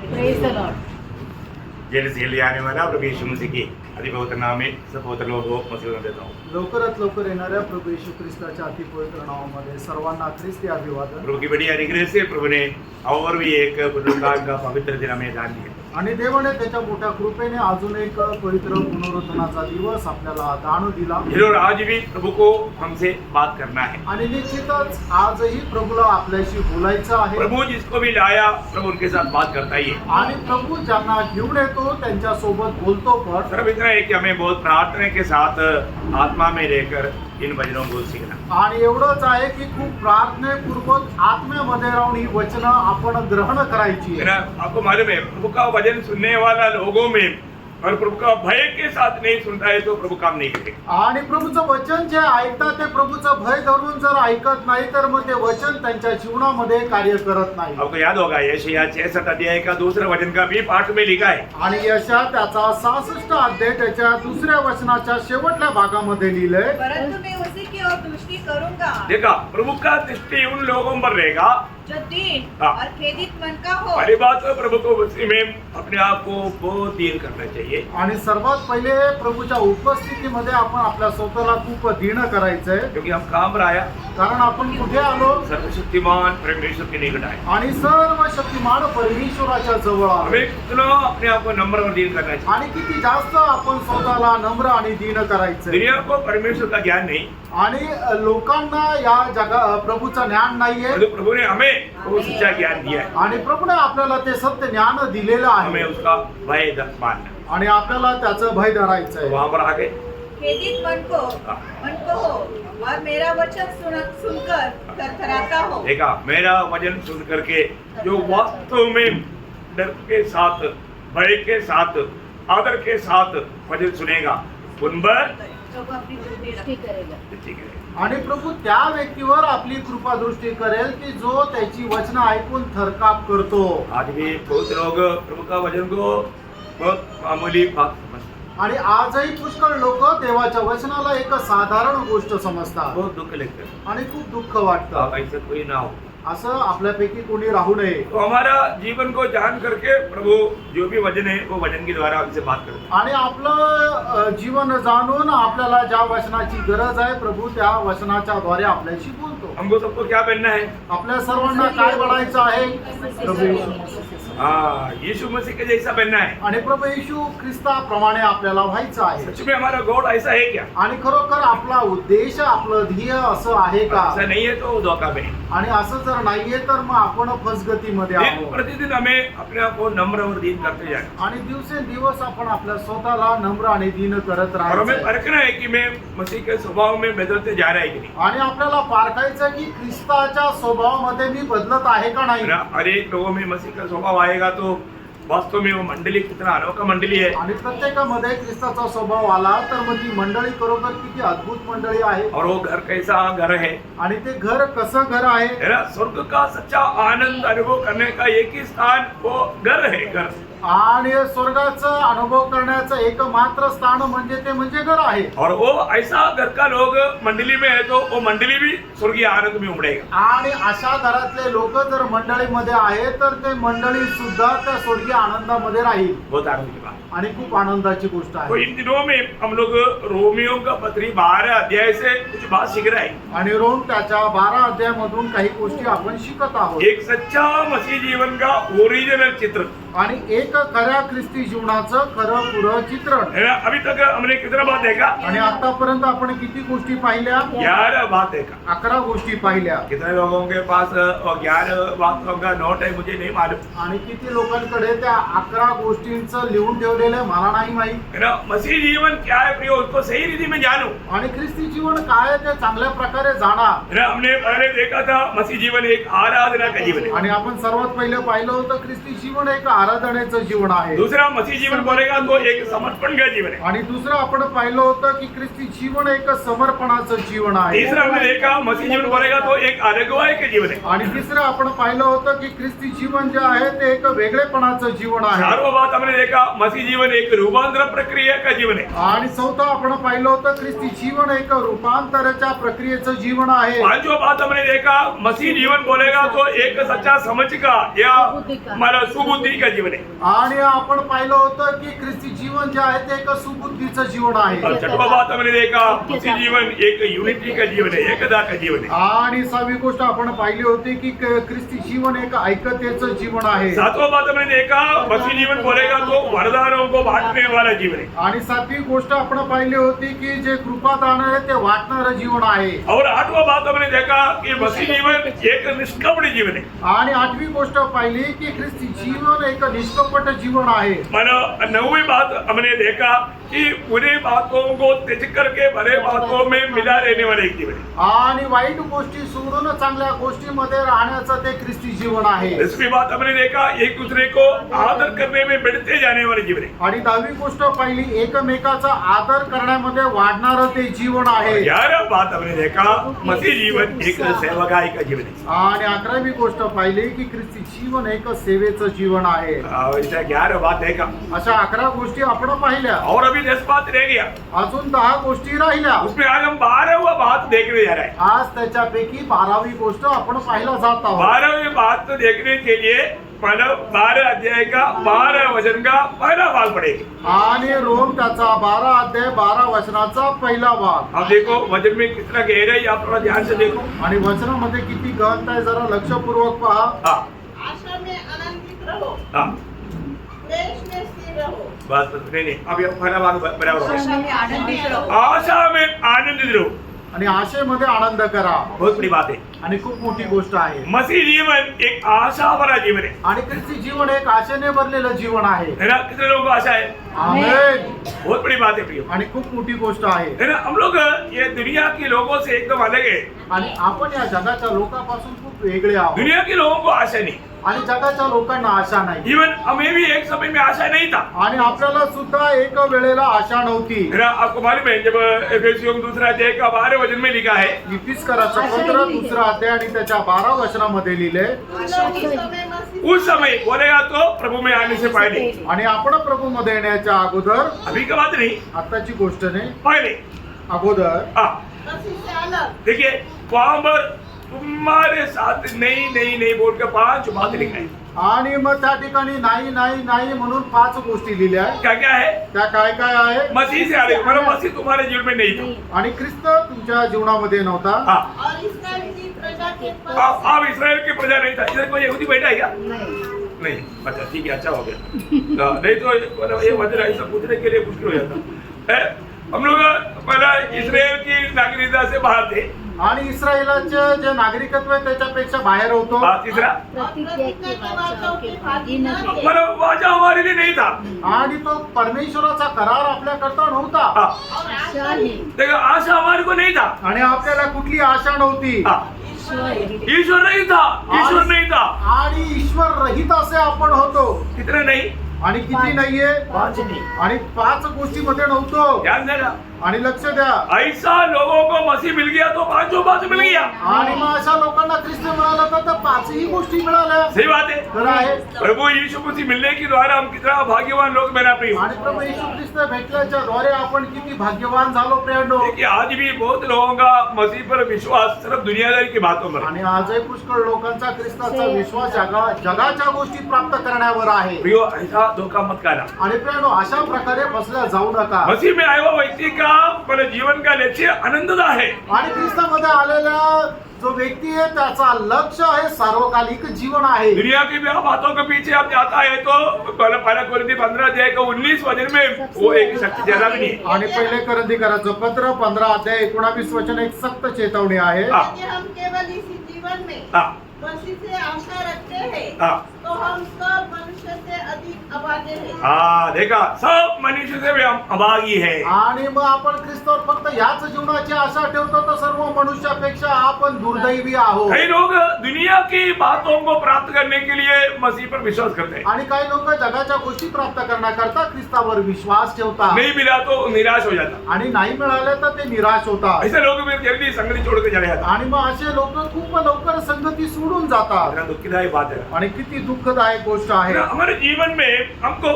Praise the Lord. जल्द से जल्द आने वाला प्रभु यीशु मसीह की अधिपवित्र नाम में सब पवित्र लोगों को मसीह देता हूँ। लवकरात लवकर येणाऱ्या प्रभू येशू ख्रिस्ताच्या अतिपवित्र नावामध्ये सर्वांना ख्रिस्ती अभिवादन। प्रभु की बड़ी अनुग्रह से प्रभु ने और भी एक पुनरुत्थान का पवित्र दिन हमें दान दिया आणि देवाने त्याच्या मोठ्या कृपेने अजून एक पवित्र पुनरुत्थानाचा दिवस आपल्याला दान दिला। जरूर आज भी प्रभु को हमसे बात करना है आणि निश्चितच आजही प्रभूला आपल्याशी बोलायचं आहे। प्रभु जिसको भी लाया प्रभु उनके साथ बात करता ही है आणि प्रभू ज्यांना घेऊन येतो त्यांच्या सोबत बोलतो पण सिर्फ इतना है कि हमें बहुत प्रार्थना के साथ आत्मा में रहकर इन वचनों को सीखना। आणि एवढंच आहे की खूप प्रार्थनेपूर्वक आत्म्यामध्ये राहून ही वचनं आपण ग्रहण करायची है ना। आपको मालूम है प्रभु का वचन सुनने वाला लोगों में और प्रभु का भय के साथ नहीं सुनता है तो प्रभु काम नहीं करेगा। आणि प्रभूचं वचन जे ऐकतात ते प्रभूचं भय धरून जर ऐकत नाही तर मग ते वचन त्यांच्या जीवनामध्ये कार्य करत नाही। आपको याद होगा यशायाह 66 अध्याय का दूसरा वचन का भी पाठ में लिखा है आणि यशा त्याचा 66 अध्याय त्याच्या दुसऱ्या वचनाच्या शेवटल्या भागामध्ये लिहिलंय, परंतु मैं उसी की ओर दृष्टि करूंगा देखा प्रभु का दृष्टि उन लोगों पर रहेगा जो दीन हाँ। और खेदित मन का हो। पहली बात तो प्रभु को उसी में अपने आप को बहुत दीन करना चाहिए आणि सर्वात पहिले प्रभूच्या उपस्थितीमध्ये आपण आपल्या स्वतःला खूप दीन करायचंय, क्योंकि हम कहाँ पर आया कारण आपण कुठे आलो सर्वशक्तिमान परमेश्वर के निकट आए। आणि सर्व शक्तिमान परमेश्वराच्या जवळ आलो। हमें कितना अपने आप को नम्र और दीन करना चाहिए। आणि किती जास्त आपण स्वतःला नम्र आणि दीन करायचंय। दुनिया को परमेश्वर का ज्ञान नहीं, आणि लोकांना या जगा प्रभूचं ज्ञान नाहीये, परंतु प्रभु ने हमें वो सच्चा ज्ञान दिया है। आणि प्रभूने आपल्याला ते सत्य ज्ञान दिलेलं हमें आहे उसका भय मानना, आणि आपल्याला त्याचं भय धरायचंय। वहां पर आगे खेदित मन को हो और मेरा वचन सुनकर थरथराता हो। देखा मेरा वचन सुन करके जो वास्तव में डर के साथ भय के साथ आदर के साथ वचन सुनेगा उन पर प्रभु अपनी दृष्टि करेगा। ठीक है। आणि प्रभू त्या व्यक्तीवर आपली कृपा दृष्टी करेल की जो त्याची वचनं ऐकून थरकाप करतो। आज भी बहुत लोग प्रभु का वचन को बहुत मामूली बात समझते हैं, आणि आजही पुष्कळ लोक देवाच्या वचनाला एक साधारण गोष्ट समजतात बहुत दुख लगता है। आणि खूप दुःख वाटतं। आप ऐसा कोई ना हो, असं आपल्यापैकी कोणी राहू नये। तो हमारा जीवन को जान करके प्रभु जो भी वचन है वो वचन के द्वारा हमसे बात करते हैं। आणि आपलं जीवन जाणून आपल्याला ज्या वचनाची गरज आहे प्रभू त्या वचनाच्या द्वारे आपल्याशी बोलतो। हमको सबको क्या बनना है? आपल्या सर्वांना काय बनायचं आहे? प्रभू येशू हाँ, यीशु मसीह के जैसा बनना है। आणि प्रभू येशू ख्रिस्ताप्रमाणे आपल्याला व्हायचं आहे। सच में हमारा गॉड ऐसा है क्या? आणि खरोखर आपला उद्देश आपलं ध्येय असं आहे का? ऐसा नहीं है तो धोखा में। आणि असं जर नाहीये तर मग आपण फसगतीमध्ये दिन आहोत। प्रतिदिन हमें अपने आप को नम्र और दीन करते जाना आणि दिवसेंदिवस आपण आपल्या स्वतःला नम्र आणि दीन करत और हमें राहायचं परखना है कि मैं मसीह के स्वभाव में बदलते जा रहा है कि नहीं। आणि आपल्याला पारखायचं की ख्रिस्ताच्या स्वभावामध्ये मी बदलत आहे का नाही। ना अनेक लोगों में मसीह का स्वभाव आएगा तो वास्तव में वो मंडली कितना अनोखा मंडली है आणि प्रत्येकामध्ये ख्रिस्ताचा स्वभाव आला तर मग ती मंडळी खरोखर किती अद्भुत मंडळी आहे। और वो घर कैसा घर है आणि ते घर कसं घर आहे। है ना। स्वर्ग का सच्चा आनंद अनुभव करने का एक ही स्थान वो घर है, घर। आणि स्वर्गाचा अनुभव करण्याचं एकमात्र स्थान म्हणजे ते म्हणजे घर आहे। और वो ऐसा घर का लोग मंडली में है तो वो मंडली भी स्वर्गीय आनंद में उमड़ेगा। आणि अशा घरातले लोक जर मंडळीमध्ये आहे तर ते मंडळी सुद्धा त्या स्वर्गीय आनंदामध्ये राहील। बहुत आनंद की बात। आणि खूप आनंदाची गोष्ट तो आहे। इन दिनों में हम लोग रोमियो का पत्री 12 अध्याय से कुछ बात सीख रहे हैं। आणि रोम त्याच्या 12 अध्यायामधून काही गोष्टी आपण शिकत आहोत। एक सच्चा मसीह जीवन का ओरिजिनल चित्र आणि एक खऱ्या ख्रिस्ती जीवनाचं खरं पुरं चित्रण। है ना। अभी तक हमने कितना बात देखा? आणि आतापर्यंत आपण किती गोष्टी पाहिल्या? 11 बात देखा। 11 गोष्टी पाहिल्या। कितने लोगों के पास 11 बातों का नोट है मुझे नहीं मालूम। आणि किती लोकांकडे त्या 11 गोष्टींचं लिहून ठेवलेलं मला नाही माहित। है ना। मसीह जीवन क्या है प्रियो, उसको सही रीति में जानो। आणि ख्रिस्ती जीवन काय आहे ते चांगल्या प्रकारे जाणा। है ना। हमने पहले देखा था मसीह जीवन एक आराधना का जीवन है। आणि आपण सर्वात पहिले पाहिलं होतं ख्रिस्ती जीवन एक आराधनेचं जीवन आहे। दूसरा मसीह जीवन बोलेगा तो एक समर्पण का जीवन है। आणि दुसरं आपण पाहिलं होतं की ख्रिस्ती जीवन एक समर्पणाचं जीवन आहे। तीसरा हमने देखा मसीह जीवन बोलेगा तो एक अगुवाई के जीवन है। आणि तिसरं आपण पाहिलं होतं की ख्रिस्ती जीवन जे आहे ते एक वेगळेपणाचं जीवन आहे। चारवा बात हमने देखा मसीह जीवन एक रूपांतर प्रक्रिया का जीवन है। आणि चौथं आपण पाहिलं होतं ख्रिस्ती जीवन एक रूपांतराच्या प्रक्रियेचं जीवन आहे। पांचवा बात हमने देखा मसीह जीवन बोलेगा तो एक सच्चा समझ का या हमारा सुबुद्धि का जीवन है। आणि आपण पाहिलं होतं की ख्रिस्ती जीवन जे आहे ते एक सुबुद्धीचं जीवन आहे. और छठवा बात हमने देखा, मसीह जीवन एक यूनिटी का जीवन है, एकता का जीवन है। आणि 6वी गोष्ट आपण पाहिली होती की ख्रिस्ती जीवन एक ऐक्यतेचं जीवन आहे. सातवां बात हमने देखा, मसीह जीवन बोलेगा तो वरदानों को बांटने वाला जीवन है। आणि 7वी गोष्ट आपण पाहिली होती की जे कृपादान आहे ते वाटणारं जीवन आहे. और आठवां बात हमने देखा कि मसीह जीवन एक निष्कपट जीवन है। आणि 8वी गोष्ट पाहिली की ख्रिस्ती जीवन एक निष्कपट जीवन आहे. मानो 9वीं बात हमने देखा कि बुरी बातों को त्याग करके भले बातों में मिला रहने वाला एक जीवन है। आणि वाईट गोष्टी सोडून चांगल्या गोष्टीमध्ये राहण्याचं ते ख्रिस्ती जीवन आहे. 10वीं बात हमने देखा, एक दूसरे को आदर करने में बढ़ते जाने वाले जीवन है। आणि 10वी गोष्ट पाहिली एकमेकाचा आदर करण्यामध्ये वाढणारं ते जीवन आहे. 11वीं बात हमने देखा, मसीह जीवन एक सेवकाई का जीवन है। आणि 11वी गोष्ट पाहिली की ख्रिस्ती जीवन एक सेवेचं जीवन आहे. इसे 11 बात देखा अशा 11 गोष्टी आपण पाहिल्या. और अभी 10 बात रह गया, अजून 10 गोष्टी राहिल्या. उसमें आज हम 12वां बात देखने जा रहे हैं। आज त्याच्यापैकी 12वी गोष्ट आपण पाहिला जात आहोत. 12वीं बात देखने के लिए मतलब 12 अध्याय का 12 वचन का पहला भाग पढ़ेगा। आणि रोम त्याचा 12 अध्याय 12 वचनाचा पहिला भाग. अब देखो वचन में कितना गहराई, आप थोड़ा ध्यान से देखो। आणि वचनामध्ये किती गहनता आहे जरा लक्षपूर्वक पहा. हाँ आशा में आनंदित रहो, हाँ प्रेम में स्थिर रहो, बस नहीं अब ये पहला भाग बराबर हो आशा में आनंदित रहो, गया। आशा में आनंदित रहो, आणि आशेमध्ये आनंद करा. बहुत बड़ी बात है। आणि खूप मोठी गोष्ट आहे. मसीह जीवन एक आशा भरा जीवन है। आणि ख्रिस्ती जीवन एक आशेने भरलेलं जीवन आहे. है ना? कितने लोगों को आशा है? आमेन. बहुत बड़ी बात है प्रियो। आणि खूप मोठी गोष्ट आहे. है ना? हम लोग ये दुनिया के लोगों से एकदम अलग है। आणि आपण या जगाच्या लोकांपासून खूप वेगळे आहोत. दुनिया के लोगों को आशा नहीं, आणि जगाच्या लोकांना आशा नाही. इवन हमें भी एक समय में आशा नहीं था। आणि आपल्याला सुद्धा एक वेळेला आशा नव्हती. है ना? आपको मालूम है जब एफेसियों के दूसरा अध्याय का 12 वचन में लिखा है, इफिसकराचं पत्र 2 अध्याय आणि त्याच्या 12 वचनामध्ये लिहिले. उस समय बोलेगा तो प्रभु में आने से पहले। आणि आपण प्रभूमध्ये येण्याच्या अगोदर, अभी का बात नहीं, आताची गोष्ट नाही, पहले। अगोदर. हाँ देखिए वहां पर तुम्हारे साथ नहीं नहीं नहीं बोल के 5 बात लिखा है। आणि मग त्या ठिकाणी नाही नाही नाही म्हणून 5 गोष्टी लिहिल्या. क्या क्या है? त्या काय काय आहे? मसीह से अलग, मतलब मसीह तुम्हारे जीवन में नहीं था। आणि ख्रिस्त तुमच्या जीवनामध्ये नव्हता. हाँ और इस्राएल की प्रजा के आप इसराइल की प्रजा नहीं था। इधर कोई यहूदी बैठा है क्या? नहीं। अच्छा ठीक है, अच्छा हो गया। नहीं तो मतलब ये वजह ऐसा पूछने के लिए मुश्किल हो जाता। हम लोग पहला इसराइल की नागरिकता से बाहर थे। आणि इस्रायलाचे जे नागरिकत्व आहे त्याच्यापेक्षा बाहेर होतो. तीसरा प्रतिज्ञा मतलब वाचा हमारे लिए नहीं था। आणि तो परमेश्वराचा करार आपल्याकरता नव्हता. हाँ। देखो आशा हमारे को नहीं था। आणि आपल्याला कुठली आशा नव्हती. हाँ। ईश्वर नहीं था, ईश्वर नहीं था। आणि ईश्वर रहित असे आपण होतो. कितने नहीं? आणि किती नाहीये? 5 नहीं। आणि 5 गोष्टीमध्ये नव्हतो. ध्यान देना, आणि लक्ष द्या. ऐसा लोगों को मसीह मिल गया तो 5 बात मिल गया। आणि मग अशा लोकांना ख्रिस्त मिळाला तर 5ही गोष्टी मिळाल्या. सही बात है। खरं आहे. प्रभु यीशु मसीह मिलने के द्वारा हम कितना भाग्यवान लोग मेरा प्रिय। आणि प्रभू येशू ख्रिस्त भेटल्याच्या द्वारे आपण किती भाग्यवान झालो प्रियांनो. देखिए आज भी बहुत लोगों का मसीह पर विश्वास सिर्फ दुनियादारी की बातों पर है। आणि आजही पुष्कळ लोकांचा ख्रिस्ताचा विश्वास जगाच्या गोष्टी प्राप्त करण्यावर आहे. प्रियो ऐसा धोखा मत करना। आणि प्रियांनो अशा प्रकारे फसल्या जाऊ नका. मसीह में आया हुआ व्यक्ति का मतलब जीवन का लक्ष्य आनंददा है। आणि ख्रिस्तामध्ये आलेला जो व्यक्ती आहे त्याचा लक्ष्य आहे सार्वकालिक जीवन आहे. दुनिया की बातों के पीछे आप जाता है तो पहला कोरिन्थी 15 अध्याय का 19 वचन में वो एक शक्ति ज्यादा भी नहीं है। आणि पहिले करंथीकराचं पत्र 15 अध्याय 19 वचन एक सक्त चेतावणी आहे. यदि हम केवल इसी जीवन में हाँ मसीह से आशा रखते हैं हाँ तो हम सब मनुष्य से अधिक अभागे हैं। हाँ देखा, सब मनुष्य से भी हम अभागी है। आणि मग आपण ख्रिस्तावर फक्त याच जीवनाची आशा ठेवतो तर सर्व मनुष्यापेक्षा आपण दुर्दैवी आहोत. कई लोग दुनिया की बातों को प्राप्त करने के लिए मसीह पर विश्वास करते हैं। आणि काही लोक जगाच्या गोष्टी प्राप्त करण्याकरता ख्रिस्तावर विश्वास ठेवतात. नहीं मिला तो निराश हो जाता। आणि नाही मिळाले तर ते निराश होतात. ऐसे लोग भी जल्दी संगति छोड़ के चले जाते। आणि मग असे लोक खूप लवकर संगती सोडून जातात. दुखदायक बात है। आणि किती दुःखदायक गोष्ट आहे. हमारे जीवन में हमको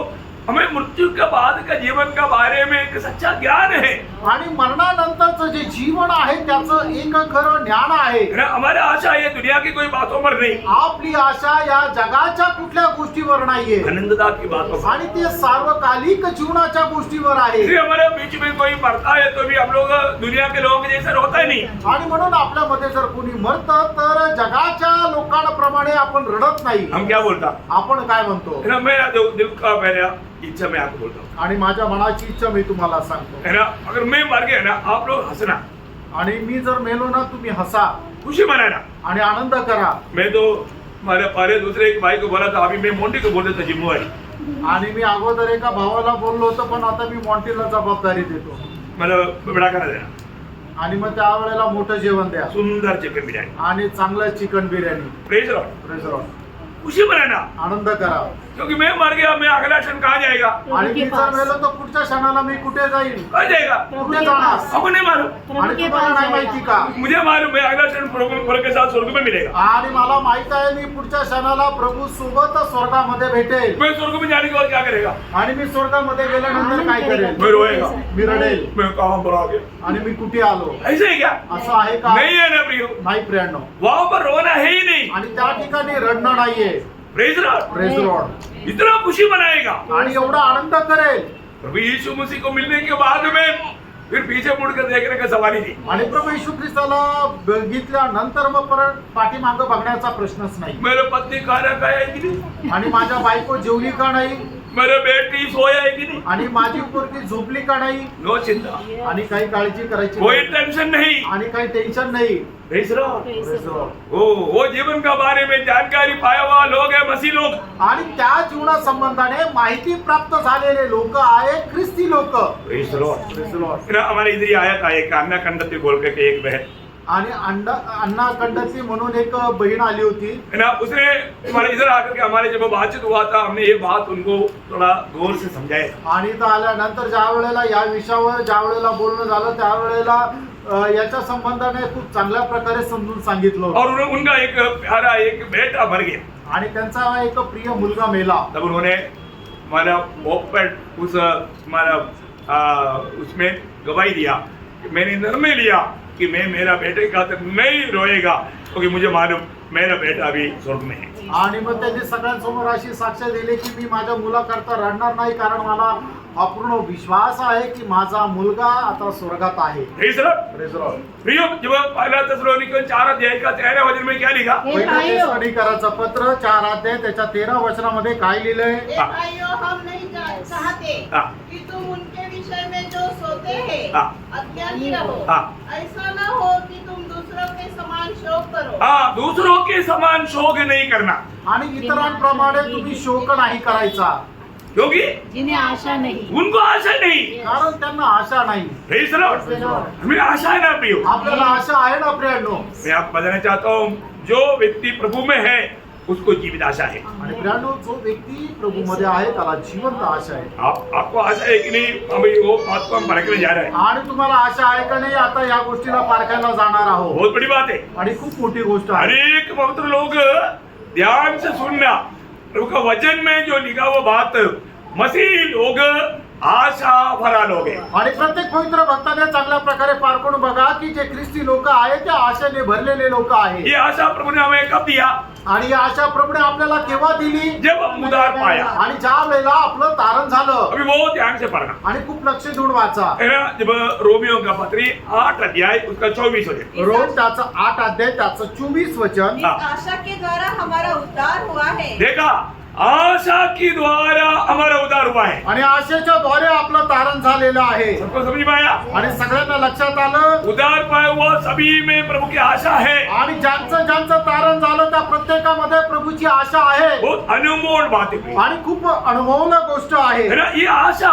हमें मृत्यु के बाद का जीवन का बारे में एक सच्चा ज्ञान है आणि मरणानंतरचं जे जीवन आहे त्याचं एक खरं ज्ञान आहे. ना हमारी आशा ये दुनिया की कोई बातों पर नहीं, आपली आशा या जगाच्या कुठल्या गोष्टीवर नाहीये आनंददा की बातों पर. आणि ते सार्वकालिक जीवनाच्या गोष्टीवर आहे. इसलिए हमारे बीच में कोई मरता है तो भी हम लोग दुनिया के लोग जैसे होता ही नहीं. आणि म्हणून आपल्यामध्ये जर कोणी मरतं तर जगाच्या लोकांप्रमाणे आपण रडत नाही. हम क्या बोलता आपण काय म्हणतो? है ना, मेरा जो दिल का मेरा इच्छा मैं आपको बोलता हूँ, आणि माझ्या मनाची इच्छा मी तुम्हाला सांगतो. है ना, अगर मैं मर गया ना आप लोग हंसना, आणि मी जर मेलो ना तुम्ही हसा खुशी मनाना. आणि आनंद करा. मैं तो हमारे पहले दूसरे एक भाई को बोला था, अभी मैं मोंटी को बोलता था जिम्मेवारी. आणि मी अगोदर एका भावाला बोललो होतो पण आता मी मॉन्टीला जबाबदारी देतो. मला बडा खाना देना, आणि मग त्यावेळेला मोठं जेवण द्या सुंदर चिकन बिरयानी. आणि चांगलं chicken biryani. Praise Lord, praise Lord. खुशी मनाना, आनंद करा. क्योंकि मैं मर गया, मैं अगला क्षण कहाँ जाएगा? आणि मी जर मेलो तर पुढच्या क्षणाला मी कुठे जाईल? कहाँ जाएगा? कुठे जाणार? आपको नहीं मालूम, आणि तुम्हाला नाही माहिती का? मुझे मालूम है अगला क्षण प्रभु के साथ स्वर्ग में मिलेगा. आणि मला माहित आहे मी पुढच्या क्षणाला प्रभू सोबत स्वर्गामध्ये भेटेल. मैं स्वर्ग में जाने के बाद क्या करेगा? आणि मी स्वर्गामध्ये गेल्यानंतर काय करेल? मैं रोएगा, मी रडेल. मैं कहाँ पर आ गया? आणि मी कुठे आलो? ऐसे है क्या? असं आहे का? नहीं है ना प्रियो, नाही प्रियांनो. वहां पर रोना है ही नहीं. आणि त्या ठिकाणी रडणं नाहीये. Praise Lord, praise Lord. इतना खुशी मनाएगा. आणि एवढा आनंद करेल. प्रभु यीशु मसीह को मिलने के बाद में फिर पीछे मुड़कर देखने का सवाल ही नहीं. आणि प्रभू येशू ख्रिस्ताला बघितल्यानंतर मग परत पाठीमागं बघण्याचा प्रश्नच नाही. मेरे पत्नी खाना खाया है कि नहीं? आणि माझ्या बायको जेवली का नाही? मेरे बेटी सोया है कि नहीं? आणि माझी पोरगी झोपली का नाही? नो चिंता, आणि काही काळजी करायची कोई नाही. टेंशन नहीं. आणि काही टेन्शन नाही. Praise Lord. Praise the Lord. वो जीवन का बारे में जानकारी पाया हुआ लोग है, मसीह लोग. आणि त्या जीवना संबंधाने माहिती प्राप्त झालेले लोक आहेत ख्रिस्ती लोक. Praise Lord. Praise the Lord. फिर हमारे इधर ही आया था एक अन्ना कंडती बोल के एक बहन, आणि अण्णा कंडसी म्हणून एक बहीण आली होती. है ना, उसने हमारे इधर आकर के हमारे जब बातचीत हुआ था हमने ये बात उनको थोड़ा गौर से समझाया. आणि इथं आल्यानंतर ज्या वेळेला या विषयावर ज्या वेळेला बोलणं झालं त्यावेळेला याच्या संबंधाने खूप चांगल्या प्रकारे समजून सांगितलं होतं. और उनका एक प्यारा एक बेटा मर गया. आणि त्यांचा एक प्रिय मुलगा मेला. तब उन्होंने हमारा ओपन उस हमारा उसमें गवाही दिया कि मैंने निर्णय लिया कि मैं मेरा बेटे का तक नहीं रोएगा, क्योंकि मुझे मालूम मेरा बेटा अभी स्वर्ग में है. आणि मग त्यांनी सगळ्यांसमोर अशी साक्ष दिली की मी माझ्या मुलाकरता रडणार नाही, कारण मला अपूर्ण विश्वास आहे की माझा मुलगा आता स्वर्गात आहे. Praise Lord. Praise the Lord. प्रियो, जब पहला थिस्सलुनीकियों 4 अध्याय का 13 वचन में क्या लिखा? पहिल्या थिस्सलुनीकराचं पत्र 4 अध्याय त्याच्या 13 वचनामध्ये काय लिहिलंय? हे भाइयों, हम नहीं चाहते हाँ. कि तुम उनके विषय में जो सोते हैं हाँ. अज्ञानी रहो. हाँ. ऐसा न हो कि तुम दूसरों के समान शोक करो. हाँ, दूसरों के समान शोक नहीं करना, आणि इतरांप्रमाणे तुम्ही शोक नाही करायचा, क्योंकि जिन्हें आशा नहीं. उनको आशा नहीं. कारण त्यांना आशा नाही. Praise Lord. Praise the Lord. हमें आशा है ना प्रियो. आपल्याला आशा आहे ना प्रियांनो? मैं आपको बताना चाहता हूँ, जो व्यक्ति प्रभु में है उसको जीवित आशा है. आणि प्रियांनो, जो व्यक्ती प्रभूमध्ये आहे त्याला जिवंत आशा आहे. आपको आशा है कि नहीं? अभी वो बात को हम परखने जा रहे हैं. आणि तुम्हाला आशा आहे का नाही? आता या गोष्टीला पारखायला जाणार आहोत. बहुत बड़ी बात है. आणि खूप मोठी गोष्ट आहे. अनेक पवित्र लोग ध्यान से सुनना, प्रभु का वचन में जो लिखा वो बात, मसीह लोग आशा भरा लोग हैं. आणि प्रत्येक पवित्र भक्ताने चांगल्या प्रकारे पारखून बघा की जे ख्रिस्ती लोक आहेत ते आशेने भरलेले लोक आहेत. ये आशा प्रभु ने हमें कब दिया? आणि या आशा प्रभूने आपल्याला केव्हा दिली? जब हम उद्धार पाया. आणि ज्या वेळेला आपलं तारण झालं. अभी बहुत ध्यान से पढ़ना आणि खूप लक्ष देऊन वाचा. है ना. जब रोमियो का पत्री 8 अध्याय उसका 24 वचन. रोम त्याचं 8 अध्याय त्याचं 24 वचन. इस आशा के द्वारा हमारा उद्धार हुआ है. देखा, आशा की द्वारा हमारा उद्धार हुआ है. आणि आशेच्या द्वारे आपलं तारण झालेलं आहे. सबको समझ में आया? आणि सगळ्यांना लक्षात आलं. उद्धार पाया हुआ सभी में प्रभु की आशा है. आणि ज्यांचं ज्यांचं तारण झालं त्या प्रत्येकामध्ये प्रभूची आशा आहे. बहुत अनमोल बात है. आणि खूप अनुभवल गोष्ट आहे. है ना, ये आशा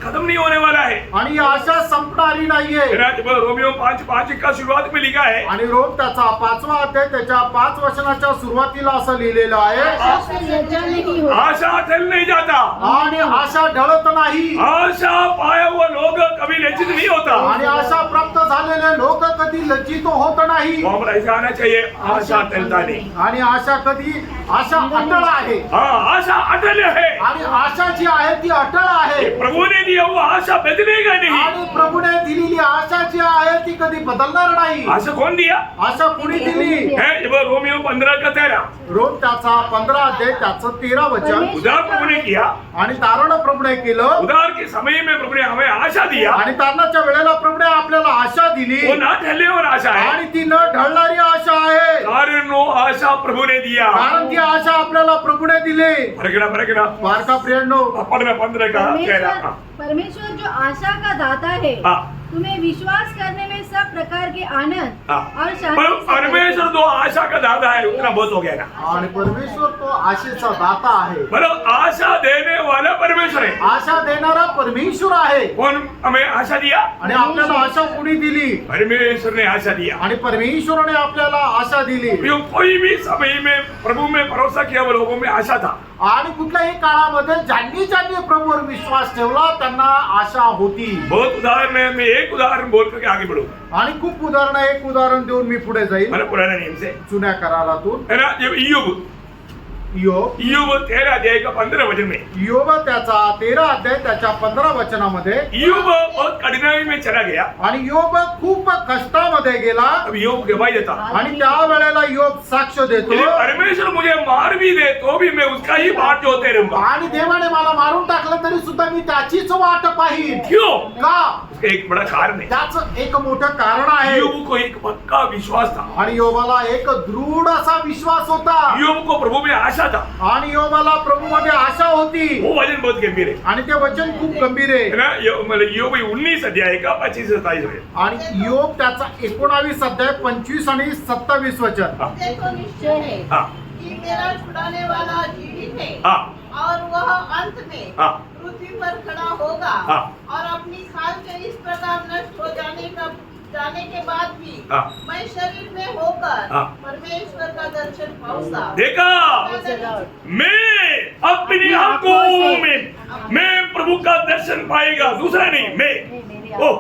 खत्म नहीं होने वाला है. आणि ही आशा संपणारी नाहीये. है ना, जब रोमियो 5:5 का शुरुआत में लिखा है, आणि रोम त्याचा 5वा अध्याय त्याच्या 5 वचनाच्या सुरुवातीला असं लिहिलेलं आहे. आशा से लज्जा नहीं हो. आशा टल नहीं जाता. आणि आशा ढळत नाही आशा पाया हुआ लोग कभी लज्जित नहीं होता। आणि आशा प्राप्त झालेले लोक कधी लज्जित होत नाही तो हमारा ऐसा आना चाहिए, आशा टलता नहीं। आणि आशा अटळ आहे हाँ, आशा अटल है। आणि आशा जी आहे ती अटळ आहे प्रभु ने दिया हुआ आशा बदलेगा नहीं। आणि प्रभूने दिलेली आशा जी आहे ती कधी बदलणार नाही आशा कौन दिया आशा कुणी दिली है? जब रोमियो 15:13 रोम त्याचा 15 अध्याय त्याचं 13 वचन उधार प्रभु ने किया, आणि तारण प्रभूने केलं उधार के समय में प्रभु ने हमें आशा दिया। आणि तारणाच्या वेळेला प्रभूने आपल्याला आशा दिली वो ना ठहरने और आशा है, आणि ती न ढळणारी आशा आहे कारण वो आशा प्रभु ने दिया। कारण ती आशा आपल्याला प्रभूने दिली परगना बारका प्रियांनो 15:13 परमेश्वर जो आशा का दाता है, हाँ। तुम्हें विश्वास करने में सब प्रकार के आनंद हाँ। और पर शांति से परमेश्वर तो आशा का दाता है, उतना बहुत हो गया ना। आणि परमेश्वर तो आशेचा दाता आहे मतलब आशा देने वाला परमेश्वर है। आशा देणारा परमेश्वर आहे कौन हमें आशा दिया? आणि आपल्याला आशा कुणी दिली परमेश्वर ने आशा दिया। आणि परमेश्वराने आपल्याला आशा दिली क्यों कोई भी समय में प्रभु में भरोसा किया हुआ लोगों में आशा था। आणि कुठल्याही काळामध्ये ज्यांनी प्रभूवर विश्वास ठेवला त्यांना आशा होती बहुत उदाहरण है, मैं एक उदाहरण बोल करके आगे बढ़ू। आणि खूप एक उदाहरण देऊन मी पुढे जाईल मतलब पुराने नियम से जुन्या करारातून है ना, जब ईयोब योग 13 अध्याय का 15 वचन में योग त्याचा 13 अध्याय त्याच्या 15 वचनामध्ये ईयोब बहुत कठिनाई में चला गया। आणि योग खूप कष्टामध्ये गेला अब ईयोब गवाही देता, आणि त्या वेळेला योग साक्ष देतो यदि परमेश्वर मुझे मार भी दे तो भी मैं उसका ही बाट जोते रहूंगा। आणि देवाने मला मारून टाकलं तरी सुद्धा मी त्याचीच वाट पाहिन क्यों? का उसका एक बड़ा कारण है, त्याचं एक मोठं कारण आहे ईयोब को एक पक्का विश्वास था। आणि योबाला एक दृढ असा विश्वास होता ईयोब को प्रभु में आशा था। आणि योबाला प्रभू मध्ये आशा होती वो वचन बहुत गंभीर है, आणि ते वचन खूप गंभीर आहे है ना। मतलब ईयोब 19 अध्याय का 25 से 27 में आणि योग त्याचा 19 अध्याय 25 आणि 27 वचन हाँ, देखो निश्चय है हाँ, कि मेरा छुड़ाने वाला जीवित है हाँ, और वह अंत में हाँ, पृथ्वी पर खड़ा होगा हाँ। और अपनी खाल के इस प्रकार नष्ट हो जाने के बाद भी हाँ। मैं शरीर में होकर हाँ। परमेश्वर का दर्शन पाऊंगा। देखा, मैं अपनी आंखों में मैं प्रभु का दर्शन पाएगा, दूसरा नहीं, मैं। ओ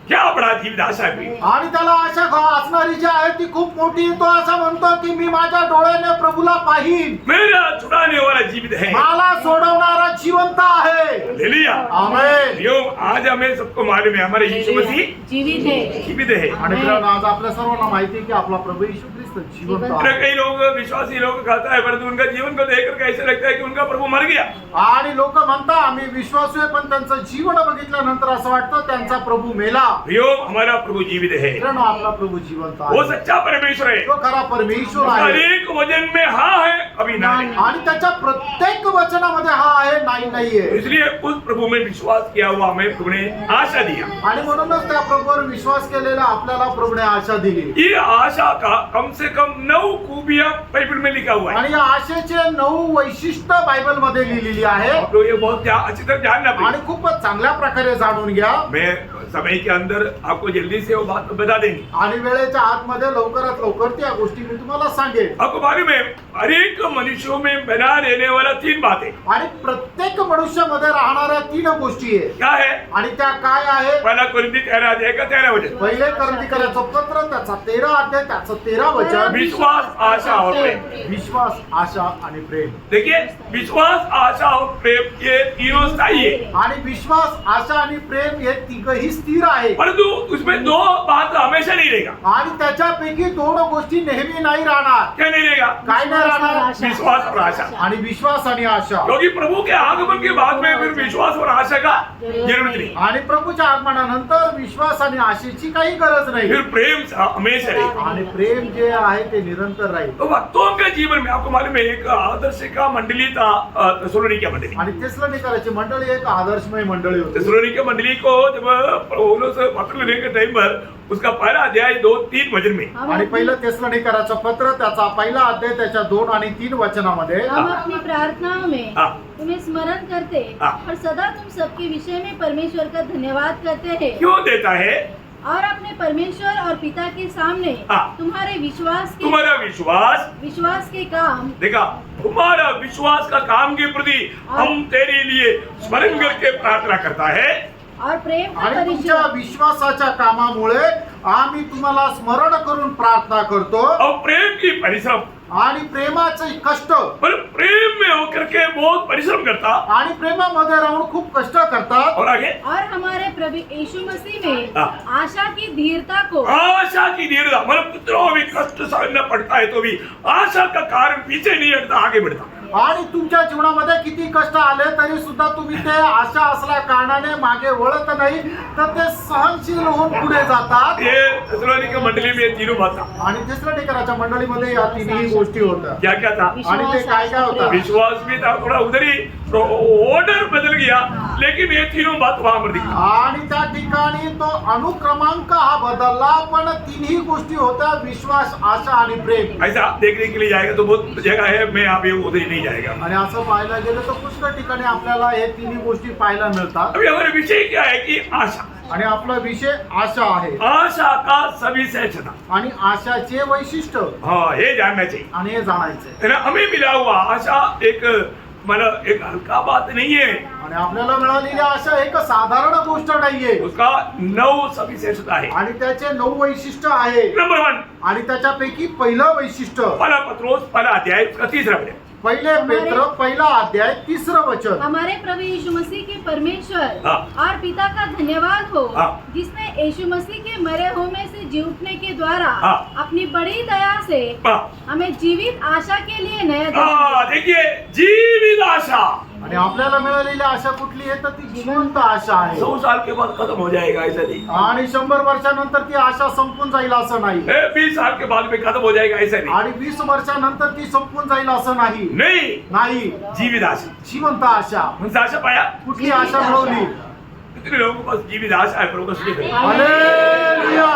क्या बड़ा जीवित आशा है। आणि त्याला आशा असणारी जी आहे ती खूप मोठी तो असं म्हणतो की मी माझ्या डोळ्याने प्रभूला पाहीन मेरा छुड़ाने वाला जीवित है। मला सोडवणारा जिवंत आहे हालेलुया। आमेन यो आज हमें सबको मालूम है हमारे यीशु मसीह जीवित है। जीवित है। आणि मित्रांनो, आज आपल्या सर्वांना माहिती आहे की आपला प्रभू येशू ख्रिस्त जिवंत मेरा आहे कई लोग विश्वासी लोग कहता है, परंतु उनका जीवन को देख करके ऐसा लगता है कि उनका प्रभु मर गया। आणि लोक म्हणतात आम्ही विश्वासू आहे, पण त्यांचं जीवन बघितल्यानंतर असं वाटतं त्यांचा प्रभू मेला। यो हमारा प्रभु जीवित है, मित्रांनो, आपला प्रभू जिवंत वो आहे, सच्चा परमेश्वर है। तो खरा परमेश्वर उसका आहे एक वचन में हाँ है, अभी ना है। आणि त्याच्या प्रत्येक वचनामध्ये हा आहे, नाही नाहीये। इसलिए उस प्रभु में विश्वास किया हुआ हमें प्रभु ने आशा दिया। आणि म्हणूनच त्या प्रभूवर विश्वास केलेला आपल्याला प्रभूने आशा दिली। ये आशा का कम से कम 9 खूबियां बाइबल में लिखा हुआ है। आणि या आशेचे 9 वैशिष्ट्य बायबल मध्ये लिहिलेली आहे आप लोग ये बहुत अच्छी तरह जानना आणि पड़ेगा। खूपच चांगल्या प्रकारे जाणून घ्या। मैं समय के अंदर आपको जल्दी से वो बात बता देंगे। आणि वेळेच्या आतमध्ये लवकरात लवकर त्या गोष्टी मी तुम्हाला सांगेन। आपको मालूम है हर एक मनुष्यों में बना रहने वाला 3 बातें आणि प्रत्येक मनुष्यामध्ये राहणाऱ्या 3 गोष्टी आहे। क्या है? आणि त्या काय आहे? पहला कोरिन्थी 13 अध्याय का 13 वचन, पहिले करंथीकरांचं पत्र त्याचा 13 अध्याय त्याचं 13 वचन। विश्वास आशा और प्रेम। विश्वास, आशा आणि प्रेम। देखिए विश्वास आशा और प्रेम ये तीनों स्थायी है, आणि विश्वास, आशा आणि प्रेम हे तिघही स्थिर आहे, परंतु उसमें 2 बात हमेशा नहीं रहेगा। आणि त्याच्यापैकी 2 गोष्टी नेहमी नाही राहणार। क्या नहीं रहेगा? काय नाही राहणार? विश्वास और आशा। आणि विश्वास आणि आशा। क्योंकि प्रभु के आगमन के बाद में फिर विश्वास और आशा का जरूरत नहीं, आणि प्रभूच्या आगमनानंतर विश्वास आणि आशेची काही गरज नाही। फिर प्रेम हमेशा रहेगा। आणि प्रेम जे आहे ते निरंतर राहील। तो भक्तों के जीवन में आपको मालूम है एक आदर्श का मंडली था, थिस्सलुनीके मंडली। आणि थिस्सलुनीकराची मंडळी एक आदर्शमय मंडळी होती। थिस्सलुनीके मंडली को जब पौलुस पत्र लिखने के टाइम पर उसका पहला अध्याय 2-3 वचन में आणि पहिलं थिस्सलुनीकराचं पत्र त्याचा पहिला अध्याय त्याच्या 2 आणि 3 वचनामध्ये हम अपनी प्रार्थनाओं में हाँ। तुम्हें स्मरण करते हाँ। और सदा तुम सबके विषय में परमेश्वर का धन्यवाद करते हैं। क्यों देता है? और अपने परमेश्वर और पिता के सामने हाँ। तुम्हारे तुम्हारा विश्वास के काम देखा, तुम्हारा विश्वास का काम के प्रति हम तेरे लिए स्मरण करके प्रार्थना करता है और प्रेम का आणि तुमच्या परिचय विश्वासाच्या कामामुळे आम्ही तुम्हाला स्मरण करून प्रार्थना करतो और प्रेम की परिश्रम, आणि प्रेमाचे कष्ट मतलब प्रेम में होकर के बहुत परिश्रम करता आणि प्रेमामध्ये राहून खूप कष्ट करतात और आगे और हमारे प्रभु यीशु मसीह में हाँ। आशा की धीरता को आशा की दीर्घता, मतलब कितना भी कष्ट सहना पड़ता है तो भी आशा का कारण पीछे नहीं हटता, आगे बढ़ता। आणि तुमच्या जीवनामध्ये किती कष्ट आले तरी सुद्धा तुम्ही ते आशा असल्या कारणाने मागे वळत नाही, तर ते सहनशील होऊन पुढे जातात. ये थेसलोनिके मंडली में ये तीनों बात था। आणि तिसऱ्या ठिकाणाच्या मंडळीमध्ये या तिन्ही गोष्टी होत्या. क्या क्या था? आणि ते काय काय होतं? विश्वास भी था, थोड़ा उधर ही ऑर्डर बदल गया, लेकिन ये तीनों बात वहां पर दिखी। आणि त्या ठिकाणी तो अनुक्रमांक हा बदलला, पण तिन्ही गोष्टी होत्या, विश्वास, आशा आणि प्रेम. ऐसा देखने के लिए जाएगा तो बहुत जगह है, मैं अभी उधर ही नहीं जाएगा। आणि असं पाहायला गेलं तर पुष्कळ ठिकाणी आपल्याला हे तिन्ही गोष्टी पाहायला मिळतात. अभी हमारा विषय क्या है कि आशा, आणि आपला विषय आशा आहे आशा का सविशेष था। आणि आशाचे वैशिष्ट्य हाँ, ये जानना चाहिए आणि हे जाणायचे. है ना। हमें मिला हुआ आशा एक मतलब एक हल्का बात नहीं है, आणि आपल्याला मिळालेली आशा एक साधारण गोष्ट नाहीये. उसका 9 सविशेषता है। आणि त्याचे 9 वैशिष्ट्य आहे. नंबर 1, आणि त्याच्यापैकी पहिलं वैशिष्ट्य, पहला पत्रोस पहला अध्याय उसका 3रा वचन। पहिले पेत्र पहिला अध्याय 3रं वचन. हमारे प्रभु यीशु मसीह के परमेश्वर हाँ। और पिता का धन्यवाद हो, हाँ। जिसने यीशु मसीह के मरे होने से जी उठने के द्वारा हाँ। अपनी बड़ी दया से हाँ, हमें जीवित आशा के लिए नया जन्म हाँ, देखिए जीवित आशा। आणि आपल्याला मिळालेली आशा कुठली आहे तर ती जिवंत आशा आहे. 100 साल के बाद खत्म हो जाएगा ऐसा नहीं, आणि 100 वर्षानंतर ती आशा संपून जाईल असं नाही. 20 साल के बाद में खत्म हो जाएगा ऐसा नहीं, आणि 20 वर्षानंतर ती संपून जाईल असं नाही. नहीं, जीवित आशा। जिवंत आशा. कौन सा आशा पाया? कुठली आशा मिळवली? कितने लोगों के पास जीवित आशा है? प्रभु का स्तुति करें। हालेलुया.